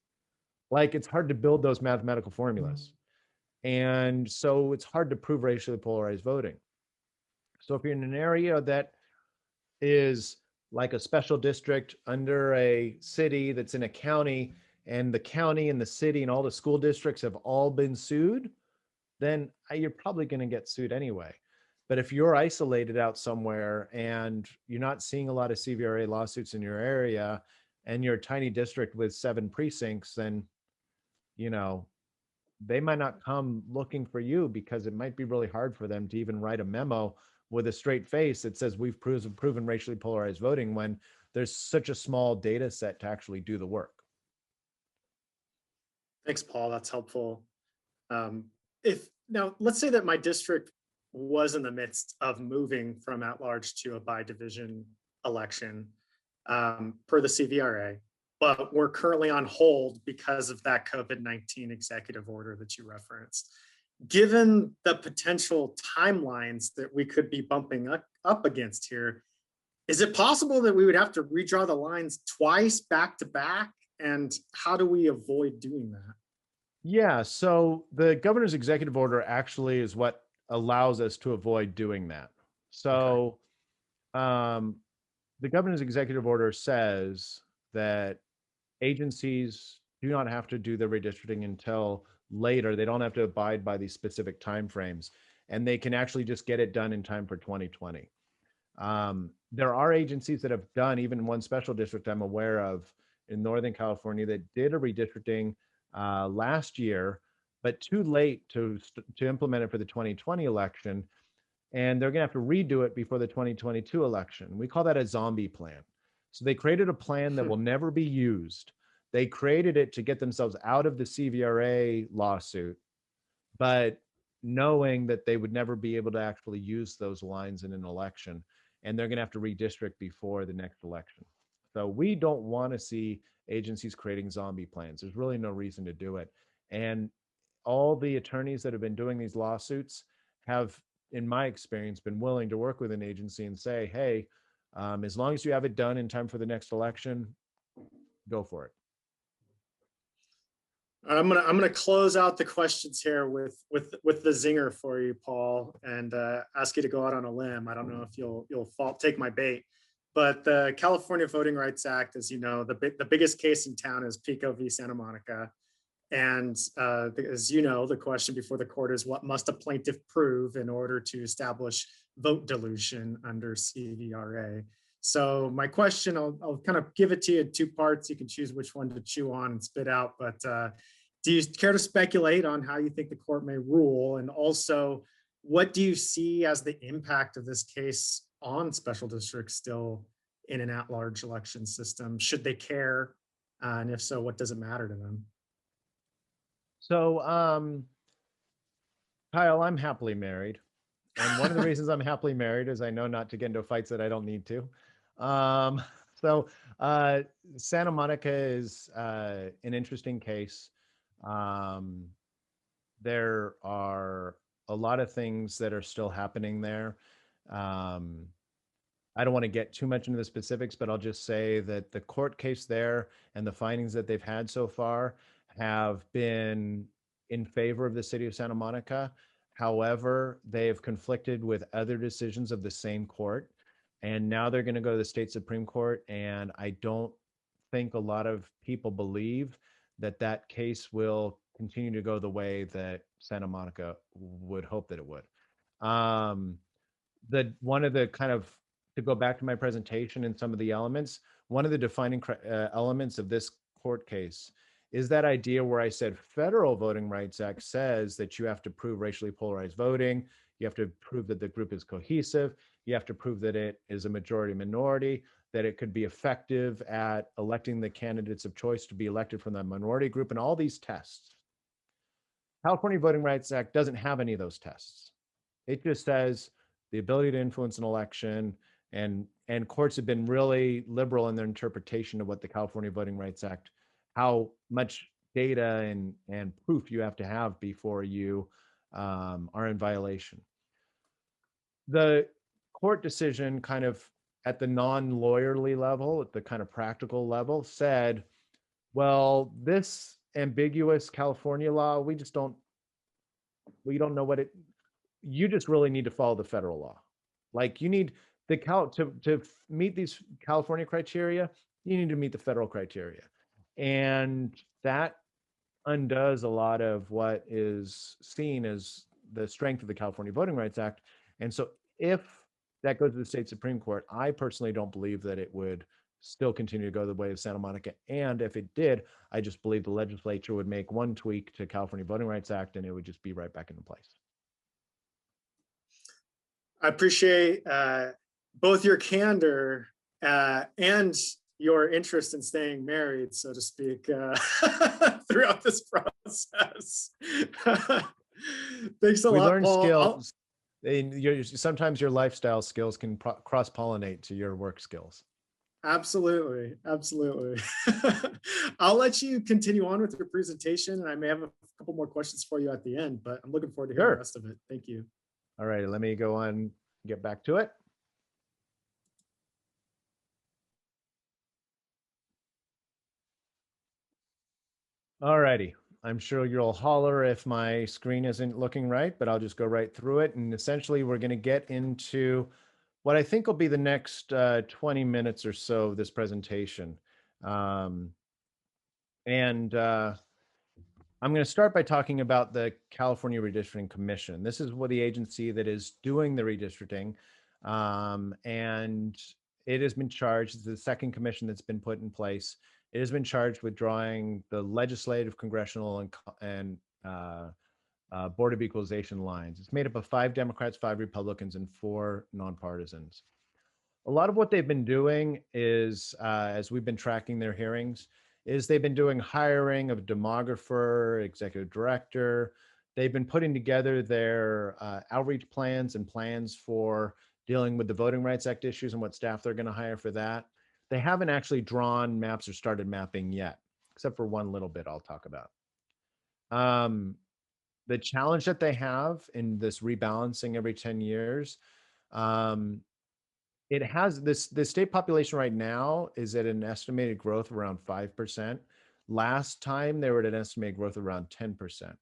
like it's hard to build those mathematical formulas. And so it's hard to prove racially polarized voting. So if you're in an area that is like a special district under a city that's in a county, and the county and the city and all the school districts have all been sued, then you're probably going to get sued anyway. But if you're isolated out somewhere and you're not seeing a lot of CVRA lawsuits in your area, and you're a tiny district with 7 precincts, then, you know, they might not come looking for you because it might be really hard for them to even write a memo with a straight face that says we've proven racially polarized voting when there's such a small data set to actually do the work. Thanks, Paul. That's helpful. If now, let's say that my district was in the midst of moving from at-large to a by-division election per the CVRA, but we're currently on hold because of that COVID-19 executive order that you referenced. Given the potential timelines that we could be bumping up against here, is it possible that we would have to redraw the lines twice back to back? And how do we avoid doing that? Yeah, so the governor's executive order actually is what allows us to avoid doing that. Okay. So um, the governor's executive order says that agencies do not have to do the redistricting until later. They don't have to abide by these specific timeframes, and they can actually just get it done in time for 2020. There are agencies that have done, even one special district I'm aware of in Northern California, that did a redistricting last year, but too late to implement it for the 2020 election. And they're going to have to redo it before the 2022 election. We call that a zombie plan. So they created a plan that will never be used. They created it to get themselves out of the CVRA lawsuit, but knowing that they would never be able to actually use those lines in an election, and they're going to have to redistrict before the next election. So we don't want to see agencies creating zombie plans. There's really no reason to do it. And all the attorneys that have been doing these lawsuits have, in my experience, been willing to work with an agency and say, hey, as long as you have it done in time for the next election, go for it. I'm gonna close out the questions here with the zinger for you, Paul, and ask you to go out on a limb. I don't know if you'll take my bait, but the California Voting Rights Act, as you know, the biggest case in town is Pico v. Santa Monica, and as you know, the question before the court is what must a plaintiff prove in order to establish vote dilution under CVRA. So my question, I'll kind of give it to you in 2 parts. You can choose which one to chew on and spit out, but do you care to speculate on how you think the court may rule? And also, what do you see as the impact of this case on special districts still in an at-large election system? Should they care? And if so, what does it matter to them? So, Kyle, I'm happily married. And one of the reasons I'm happily married is I know not to get into fights that I don't need to. Um, so Santa Monica is an interesting case. Um, there are a lot of things that are still happening there. Um, I don't want to get too much into the specifics, but I'll just say that the court case there and the findings that they've had so far have been in favor of the city of Santa Monica. However, they have conflicted with other decisions of the same court. And now they're going to go to the state Supreme Court. And I don't think a lot of people believe that that case will continue to go the way that Santa Monica would hope that it would. Um, one of the kind of, to go back to my presentation and some of the elements, one of the defining elements of this court case is that idea where I said federal Voting Rights Act says that you have to prove racially polarized voting, you have to prove that the group is cohesive, you have to prove that it is a majority minority, that it could be effective at electing the candidates of choice to be elected from the minority group, and all these tests. California Voting Rights Act doesn't have any of those tests. It just says the ability to influence an election And courts have been really liberal in their interpretation of what the California Voting Rights Act, how much data and proof you have to have before you are in violation. The court decision kind of at the non-lawyerly level, at the kind of practical level, said, well, this ambiguous California law, we don't know what it, you just really need to follow the federal law. Like you need to meet these California criteria, you need to meet the federal criteria. And that undoes a lot of what is seen as the strength of the California Voting Rights Act. And so if that goes to the state Supreme Court, I personally don't believe that it would still continue to go the way of Santa Monica. And if it did, I just believe the legislature would make one tweak to California Voting Rights Act and it would just be right back into place. I appreciate both your candor and your interest in staying married, so to speak, throughout this process. Thanks a We lot, learn Paul. skills. Sometimes your lifestyle skills can cross-pollinate to your work skills. Absolutely. Absolutely. I'll let you continue on with your presentation, and I may have a couple more questions for you at the end, but I'm looking forward to hearing the rest of it. Thank you. All right, let me go on, get back to it. All righty. I'm sure you'll holler if my screen isn't looking right, but I'll just go right through it. And essentially, we're going to get into what I think will be the next 20 minutes or so of this presentation. I'm going to start by talking about the California Redistricting Commission. This is what the agency that is doing the redistricting. And it has been charged, it's the second commission that's been put in place. It has been charged with drawing the legislative, congressional, and Board of Equalization lines. It's made up of 5 Democrats, 5 Republicans, and 4 nonpartisans. A lot of what they've been doing is, as we've been tracking their hearings, is they've been doing hiring of a demographer, executive director. They've been putting together their outreach plans and plans for dealing with the Voting Rights Act issues and what staff they're going to hire for that. They haven't actually drawn maps or started mapping yet, except for one little bit I'll talk about. The challenge that they have in this rebalancing every 10 years, it has the state population right now is at an estimated growth of around 5%. Last time they were at an estimated growth of around 10%.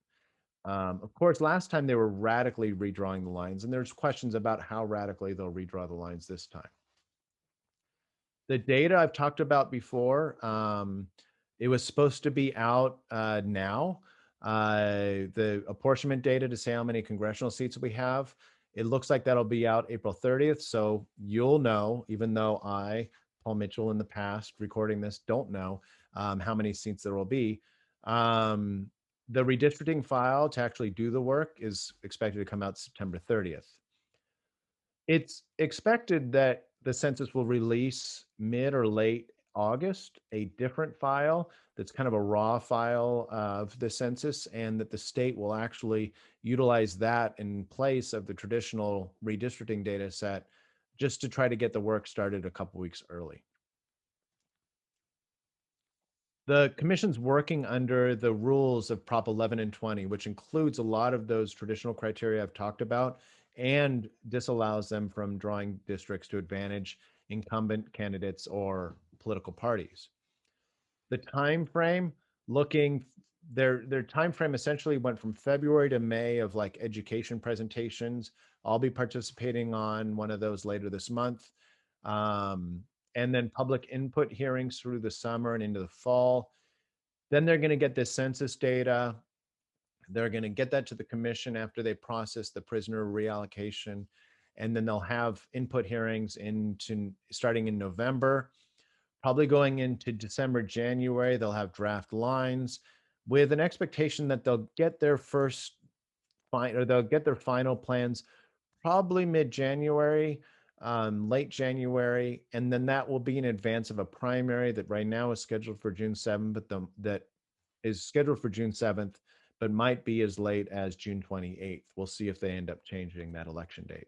Of course, last time they were radically redrawing the lines, and there's questions about how radically they'll redraw the lines this time. The data I've talked about before, it was supposed to be out now. The apportionment data to say how many congressional seats we have, it looks like that'll be out April 30th. So you'll know, even though I, Paul Mitchell, in the past recording this, don't know how many seats there will be. The redistricting file to actually do the work is expected to come out September 30th. It's expected that the census will release mid or late August a different file that's kind of a raw file of the census, and that the state will actually utilize that in place of the traditional redistricting data set just to try to get the work started a couple weeks early. The commission's working under the rules of Prop 11 and 20, which includes a lot of those traditional criteria I've talked about and disallows them from drawing districts to advantage incumbent candidates or political parties. The time frame, their time frame essentially went from February to May of like education presentations. I'll be participating on one of those later this month. And then public input hearings through the summer and into the fall. Then they're going to get this census data. They're going to get that to the commission after they process the prisoner reallocation. And then they'll have input hearings starting in November, probably going into December, January. They'll have draft lines with an expectation that they'll get their they'll get their final plans probably mid-January, late January, and then that will be in advance of a primary that right now is scheduled for June 7th, but that is scheduled for June 7th, but might be as late as June 28th. We'll see if they end up changing that election date.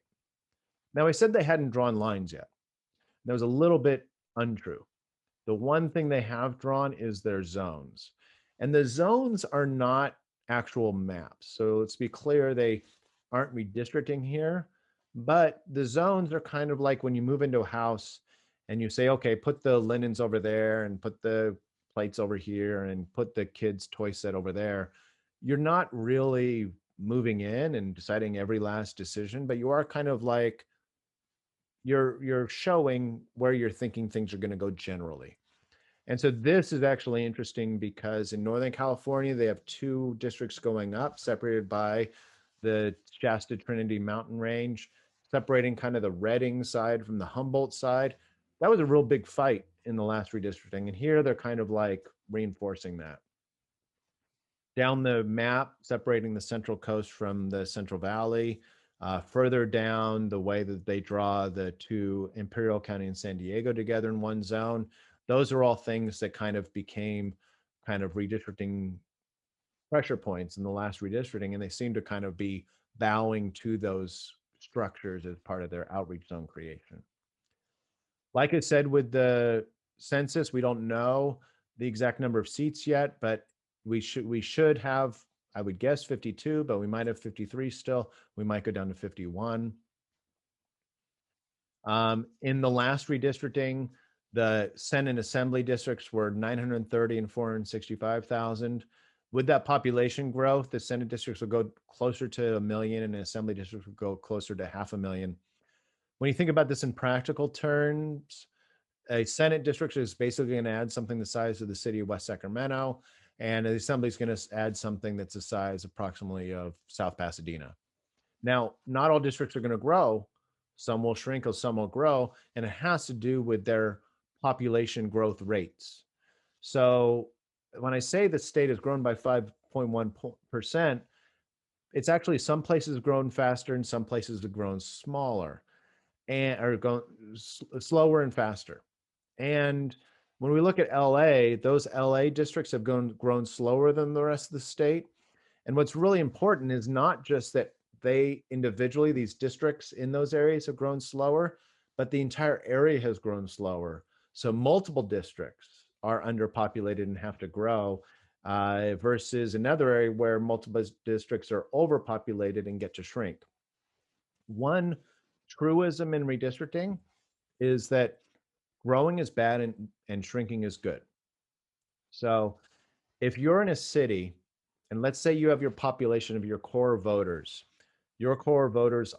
Now, I said they hadn't drawn lines yet. That was a little bit untrue. The one thing they have drawn is their zones. And the zones are not actual maps. So let's be clear, they aren't redistricting here, but the zones are kind of like when you move into a house and you say, okay, put the linens over there and put the plates over here and put the kids' toy set over there. You're not really moving in and deciding every last decision, but you are kind of like you're showing where you're thinking things are going to go generally. And so this is actually interesting because in Northern California, they have two districts going up, separated by the Shasta Trinity mountain range, separating kind of the Redding side from the Humboldt side. That was a real big fight in the last redistricting. And here they're kind of like reinforcing that. Down the map, separating the Central Coast from the Central Valley, further down the way that they draw the two Imperial County and San Diego together in one zone. Those are all things that kind of became kind of redistricting pressure points in the last redistricting, and they seem to kind of be bowing to those structures as part of their outreach zone creation. Like I said, with the census, we don't know the exact number of seats yet, but we should have, I would guess 52, but we might have 53 still. We might go down to 51. In the last redistricting, the Senate Assembly districts were 930 and 465,000. With that population growth, the Senate districts will go closer to 1 million and the Assembly districts will go closer to 500,000. When you think about this in practical terms, a Senate district is basically going to add something the size of the city of West Sacramento, and the Assembly is going to add something that's the size approximately of South Pasadena. Now, not all districts are going to grow. Some will shrink or some will grow, and it has to do with their population growth rates. So when I say the state has grown by 5.1%, it's actually some places have grown faster and some places have grown smaller and are going slower and faster. And when we look at LA, those LA districts have grown slower than the rest of the state. And what's really important is not just that they individually, these districts in those areas have grown slower, but the entire area has grown slower. So multiple districts are underpopulated and have to grow versus another area where multiple districts are overpopulated and get to shrink. One truism in redistricting is that growing is bad and shrinking is good. So if you're in a city, and let's say you have your population of your core voters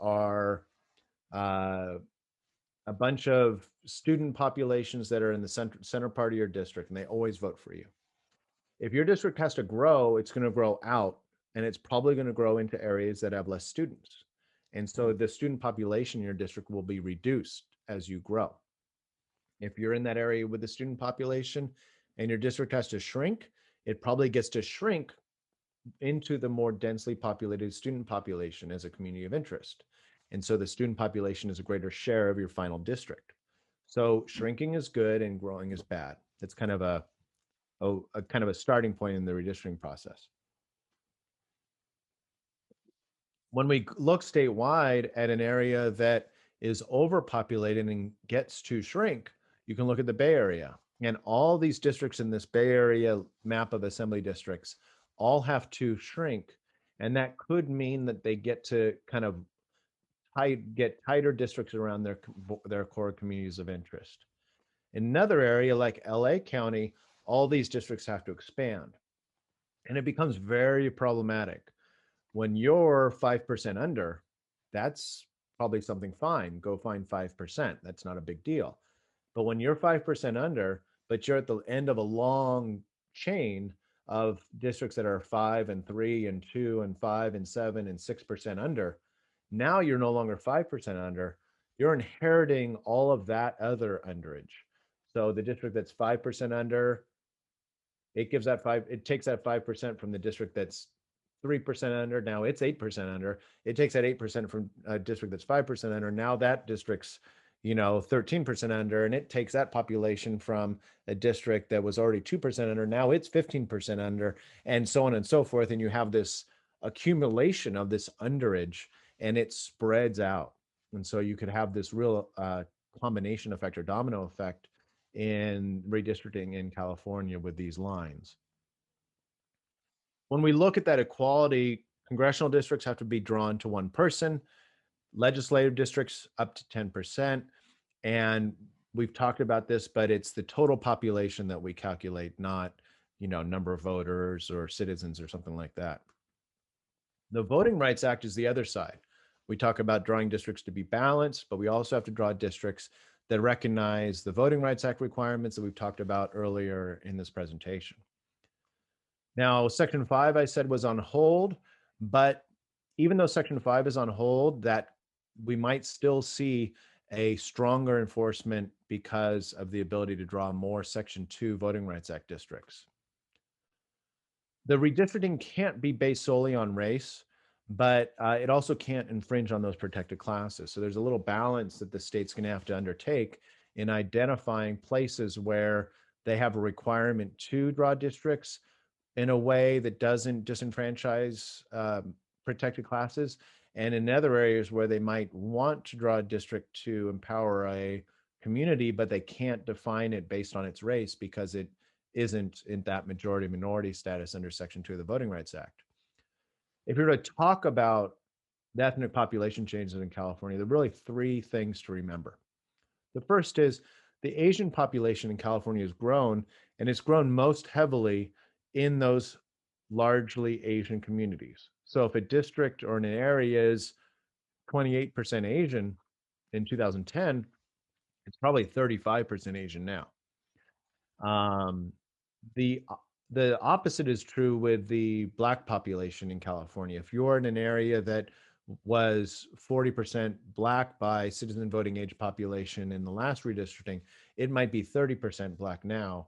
are a bunch of student populations that are in the center part of your district, and they always vote for you. If your district has to grow, it's going to grow out, and it's probably going to grow into areas that have less students. And so the student population in your district will be reduced as you grow. If you're in that area with the student population and your district has to shrink, it probably gets to shrink into the more densely populated student population as a community of interest. And so the student population is a greater share of your final district. So shrinking is good and growing is bad. It's kind of a kind of a starting point in the redistricting process. When we look statewide at an area that is overpopulated and gets to shrink, you can look at the Bay Area. And all these districts in this Bay Area map of assembly districts all have to shrink. And that could mean that they get to kind of get tighter districts around their core communities of interest. In another area like LA County, all these districts have to expand. And it becomes very problematic. When you're 5% under, that's probably something fine. Go find 5%. That's not a big deal. But when you're 5% under, but you're at the end of a long chain of districts that are 5 and 3 and 2 and 5 and 7 and 6% under, now you're no longer 5% under. You're inheriting all of that other underage. So the district that's 5% under, it takes that 5% from the district that's 3% under. Now it's 8% under. It takes that 8% from a district that's 5% under. Now that district's 13% under, and it takes that population from a district that was already 2% under. Now it's 15% under, and so on and so forth. And you have this accumulation of this underage, and it spreads out. And so you could have this real combination effect or domino effect in redistricting in California with these lines. When we look at that equality, congressional districts have to be drawn to one person, legislative districts up to 10%. And we've talked about this, but it's the total population that we calculate, not, number of voters or citizens or something like that. The Voting Rights Act is the other side. We talk about drawing districts to be balanced, but we also have to draw districts that recognize the Voting Rights Act requirements that we've talked about earlier in this presentation. Now, Section 5, I said, was on hold, but even though Section 5 is on hold, that we might still see a stronger enforcement because of the ability to draw more Section 2 Voting Rights Act districts. The redistricting can't be based solely on race, but it also can't infringe on those protected classes. So there's a little balance that the state's going to have to undertake in identifying places where they have a requirement to draw districts in a way that doesn't disenfranchise protected classes, and in other areas where they might want to draw a district to empower a community, but they can't define it based on its race because it isn't in that majority minority status under Section 2 of the Voting Rights Act. If you're to talk about the ethnic population changes in California, there are really three things to remember. The first is the Asian population in California has grown, and it's grown most heavily in those largely Asian communities. So if a district or an area is 28% Asian in 2010, it's probably 35% Asian now. The the opposite is true with the Black population in California. If you're in an area that was 40% Black by citizen voting age population in the last redistricting, it might be 30% Black now.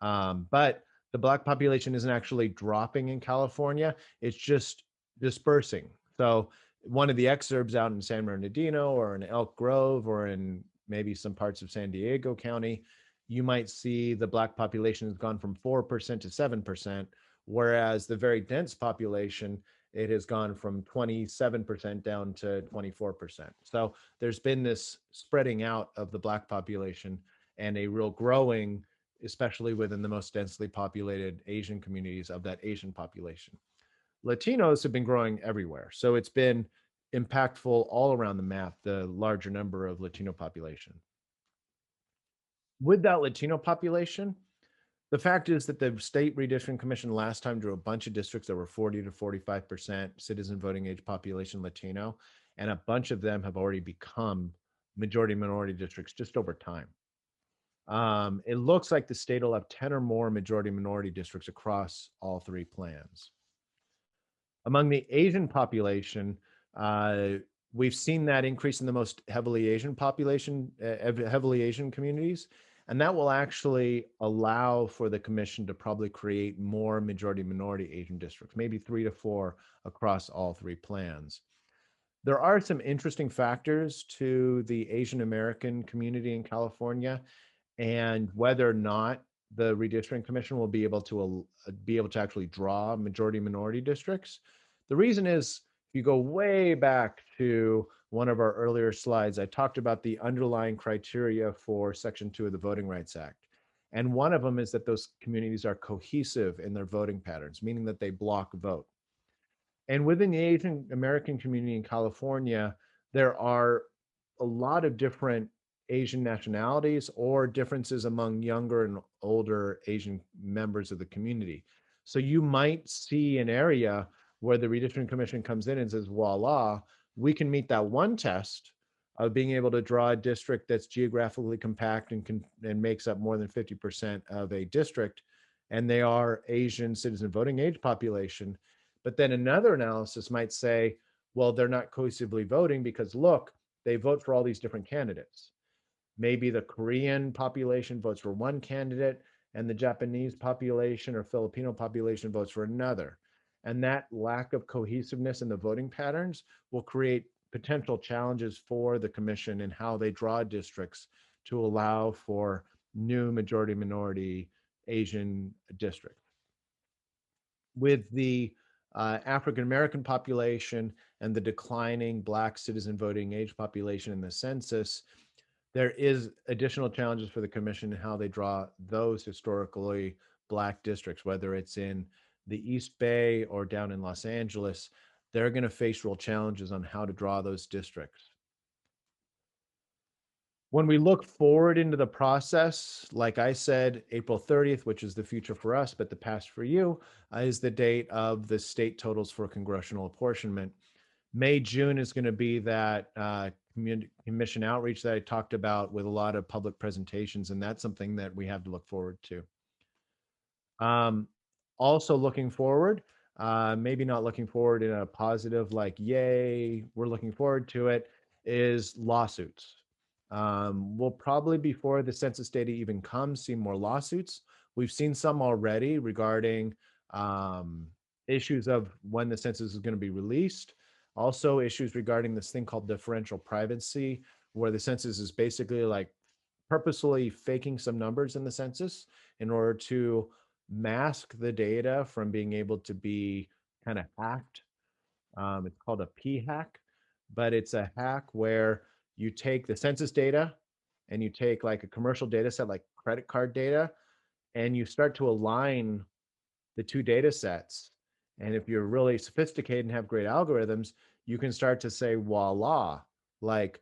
But the Black population isn't actually dropping in California, it's just dispersing. So one of the exurbs out in San Bernardino or in Elk Grove or in maybe some parts of San Diego County, you might see the Black population has gone from 4% to 7%, whereas the very dense population, it has gone from 27% down to 24%. So there's been this spreading out of the Black population and a real growing, especially within the most densely populated Asian communities of that Asian population. Latinos have been growing everywhere. So it's been impactful all around the map, the larger number of Latino population. With that Latino population, the fact is that the state redistricting commission last time drew a bunch of districts that were 40 to 45% citizen voting age population Latino, and a bunch of them have already become majority minority districts just over time. It looks like the state will have 10 or more majority minority districts across all three plans. Among the Asian population, we've seen that increase in the most heavily Asian population, heavily Asian communities, and that will actually allow for the commission to probably create more majority minority Asian districts, maybe 3 to 4 across all three plans. There are some interesting factors to the Asian American community in California, and whether or not the redistricting commission will be able to actually draw majority minority districts. The reason is, if you go way back to one of our earlier slides, I talked about the underlying criteria for Section 2 of the Voting Rights Act. And one of them is that those communities are cohesive in their voting patterns, meaning that they block vote. And within the Asian American community in California, there are a lot of different Asian nationalities or differences among younger and older Asian members of the community. So you might see an area where the redistricting commission comes in and says, voila, we can meet that one test of being able to draw a district that's geographically compact and makes up more than 50% of a district, and they are Asian citizen voting age population. But then another analysis might say, well, they're not cohesively voting because look, they vote for all these different candidates. Maybe the Korean population votes for one candidate and the Japanese population or Filipino population votes for another. And that lack of cohesiveness in the voting patterns will create potential challenges for the commission in how they draw districts to allow for new majority minority Asian districts. With the African American population and the declining Black citizen voting age population in the census, there is additional challenges for the commission in how they draw those historically Black districts, whether it's in the East Bay or down in Los Angeles. They're going to face real challenges on how to draw those districts. When we look forward into the process, like I said, April 30th, which is the future for us, but the past for you, is the date of the state totals for congressional apportionment. May, June is going to be that commission outreach that I talked about with a lot of public presentations, and that's something that we have to look forward to. Also looking forward, maybe not looking forward in a positive, like, yay, we're looking forward to it, is lawsuits. We'll probably, before the census data even comes, see more lawsuits. We've seen some already regarding issues of when the census is going to be released. Also issues regarding this thing called differential privacy, where the census is basically like purposely faking some numbers in the census in order to mask the data from being able to be kind of hacked. It's called a P hack, but it's a hack where you take the census data and you take like a commercial data set like credit card data, and you start to align the two data sets. And if you're really sophisticated and have great algorithms, you can start to say, voila, like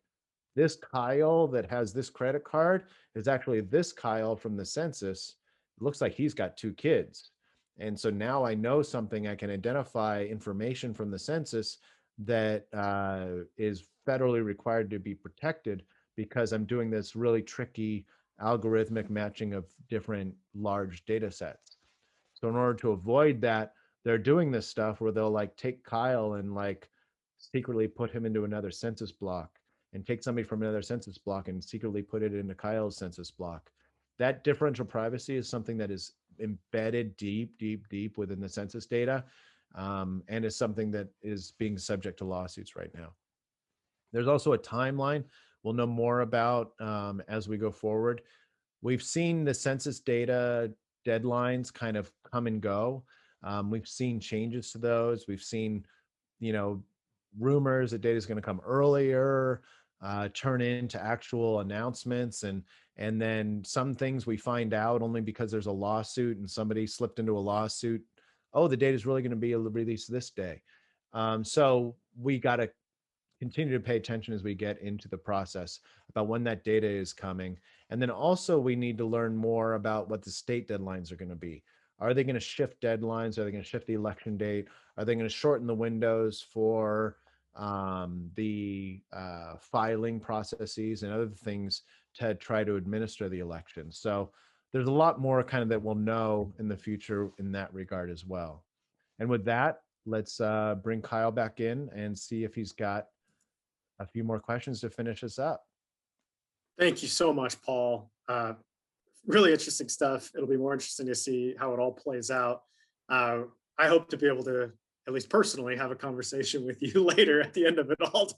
this Kyle that has this credit card is actually this Kyle from the census. It looks like he's got two kids. And so now I know something. I can identify information from the census that is federally required to be protected because I'm doing this really tricky algorithmic matching of different large data sets. So in order to avoid that, they're doing this stuff where they'll like take Kyle and like secretly put him into another census block, and take somebody from another census block and secretly put it into Kyle's census block. That differential privacy is something that is embedded deep, deep, deep within the census data, and is something that is being subject to lawsuits right now. There's also a timeline we'll know more about as we go forward. We've seen the census data deadlines kind of come and go. We've seen changes to those. We've seen, you know, rumors that data is going to come earlier, turn into actual announcements, and then some things we find out only because there's a lawsuit and somebody slipped into a lawsuit. Oh, the data is really going to be released this day. So we got to continue to pay attention as we get into the process about when that data is coming. And then also we need to learn more about what the state deadlines are going to be. Are they going to shift deadlines? Are they going to shift the election date? Are they going to shorten the windows for the filing processes and other things to try to administer the election? So there's a lot more kind of that we'll know in the future in that regard as well. And with that, let's bring Kyle back in and see if he's got a few more questions to finish us up. Thank you so much, Paul. Really interesting stuff. It'll be more interesting to see how it all plays out. I hope to be able to, at least personally, have a conversation with you later at the end of it all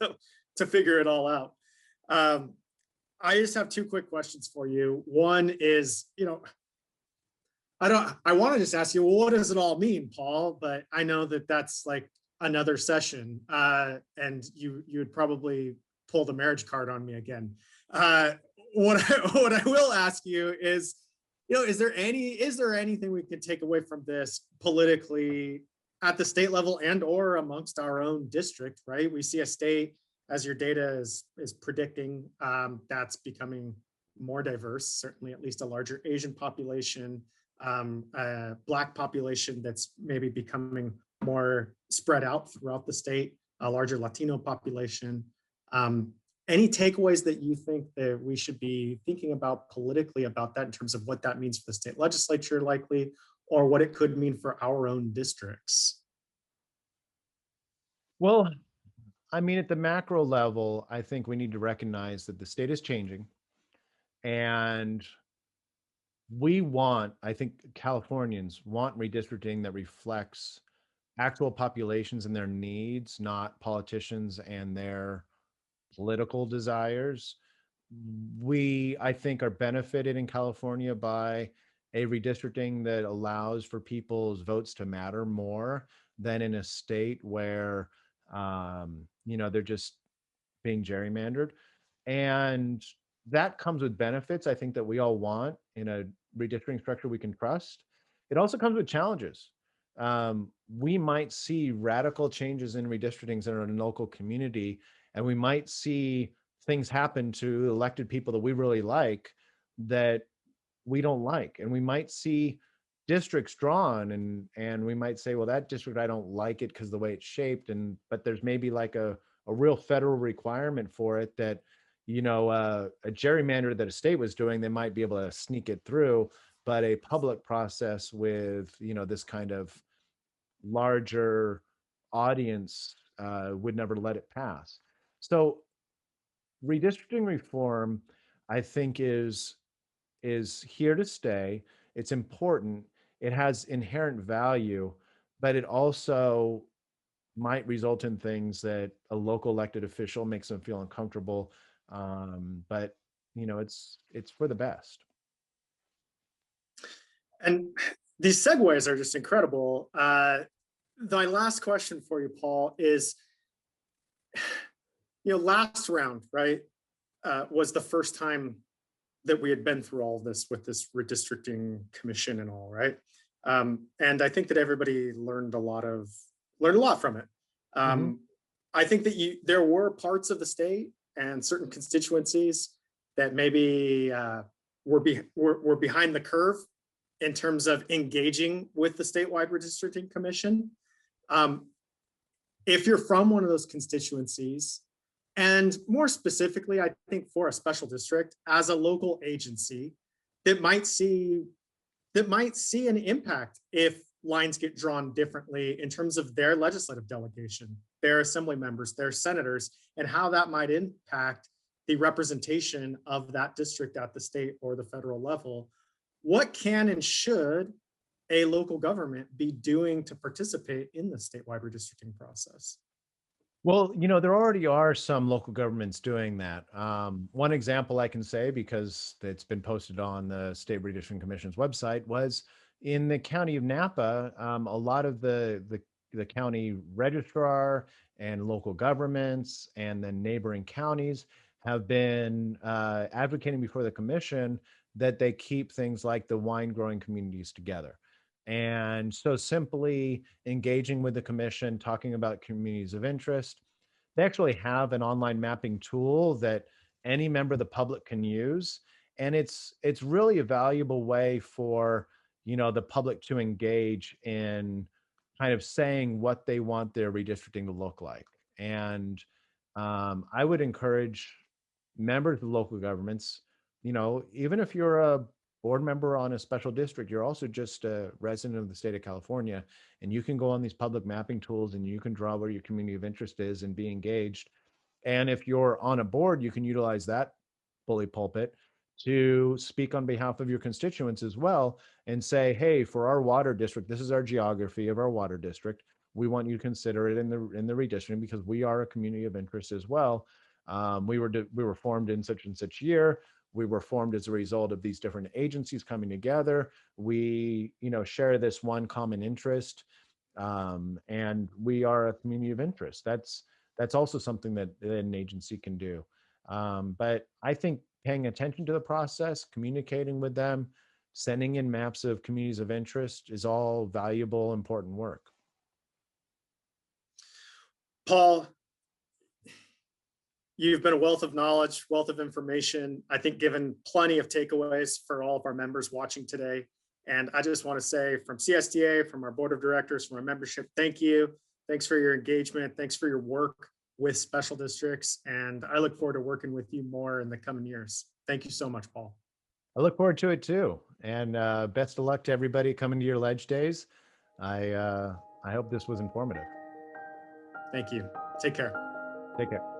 to figure it all out. I just have two quick questions for you. One is, I want to just ask you, well, what does it all mean, Paul? But I know that that's like another session, and you would probably pull the marriage card on me again. What I will ask you is, is there anything we could take away from this politically at the state level and or amongst our own district? Right, we see a state, as your data is predicting, that's becoming more diverse. Certainly, at least a larger Asian population, Black population that's maybe becoming more spread out throughout the state, a larger Latino population. Any takeaways that you think that we should be thinking about politically about that in terms of what that means for the state legislature likely, or what it could mean for our own districts? Well, I mean, at the macro level, I think we need to recognize that the state is changing, and I think Californians want redistricting that reflects actual populations and their needs, not politicians and their political desires. We, I think, are benefited in California by a redistricting that allows for people's votes to matter more than in a state where, they're just being gerrymandered. And that comes with benefits I think that we all want in a redistricting structure we can trust. It also comes with challenges. We might see radical changes in redistrictings in our local community, and we might see things happen to elected people that we really like that we don't like, and we might see districts drawn, and we might say, well, that district, I don't like it because the way it's shaped, and but there's maybe like a real federal requirement for it that, a gerrymander that a state was doing, they might be able to sneak it through, but a public process with, this kind of larger audience would never let it pass. So redistricting reform, I think, is here to stay. It's important. It has inherent value, but it also might result in things that a local elected official makes them feel uncomfortable. But it's for the best. And these segues are just incredible. My last question for you, Paul, is, last round, right, was the first time that we had been through all this with this redistricting commission and all, right? And I think that everybody learned a lot from it. Mhm. I think that there were parts of the state and certain constituencies that maybe were behind the curve in terms of engaging with the statewide redistricting commission. Um, if you're from one of those constituencies, and more specifically, I think for a special district as a local agency that might see an impact if lines get drawn differently in terms of their legislative delegation, their assembly members, their senators, and how that might impact the representation of that district at the state or the federal level. What can and should a local government be doing to participate in the statewide redistricting process? Well, there already are some local governments doing that. One example I can say, because it's been posted on the State Redistricting Commission's website, was in the county of Napa. A lot of the county registrar and local governments and the neighboring counties have been advocating before the commission that they keep things like the wine growing communities together. And so simply engaging with the commission, talking about communities of interest. They actually have an online mapping tool that any member of the public can use. And it's really a valuable way for, the public to engage in kind of saying what they want their redistricting to look like. And I would encourage members of local governments, even if you're a board member on a special district, you're also just a resident of the state of California, and you can go on these public mapping tools and you can draw where your community of interest is and be engaged. And if you're on a board, you can utilize that bully pulpit to speak on behalf of your constituents as well and say, hey, for our water district, this is our geography of our water district. We want you to consider it in the redistricting because we are a community of interest as well. We were formed in such and such year. We were formed as a result of these different agencies coming together. We, share this one common interest, and we are a community of interest. That's also something that an agency can do. But I think paying attention to the process, communicating with them, sending in maps of communities of interest is all valuable, important work. Paul, you've been a wealth of knowledge, wealth of information, I think given plenty of takeaways for all of our members watching today. And I just want to say from CSDA, from our board of directors, from our membership, thank you. Thanks for your engagement. Thanks for your work with special districts. And I look forward to working with you more in the coming years. Thank you so much, Paul. I look forward to it too. And best of luck to everybody coming to your ledge days. I hope this was informative. Thank you. Take care. Take care.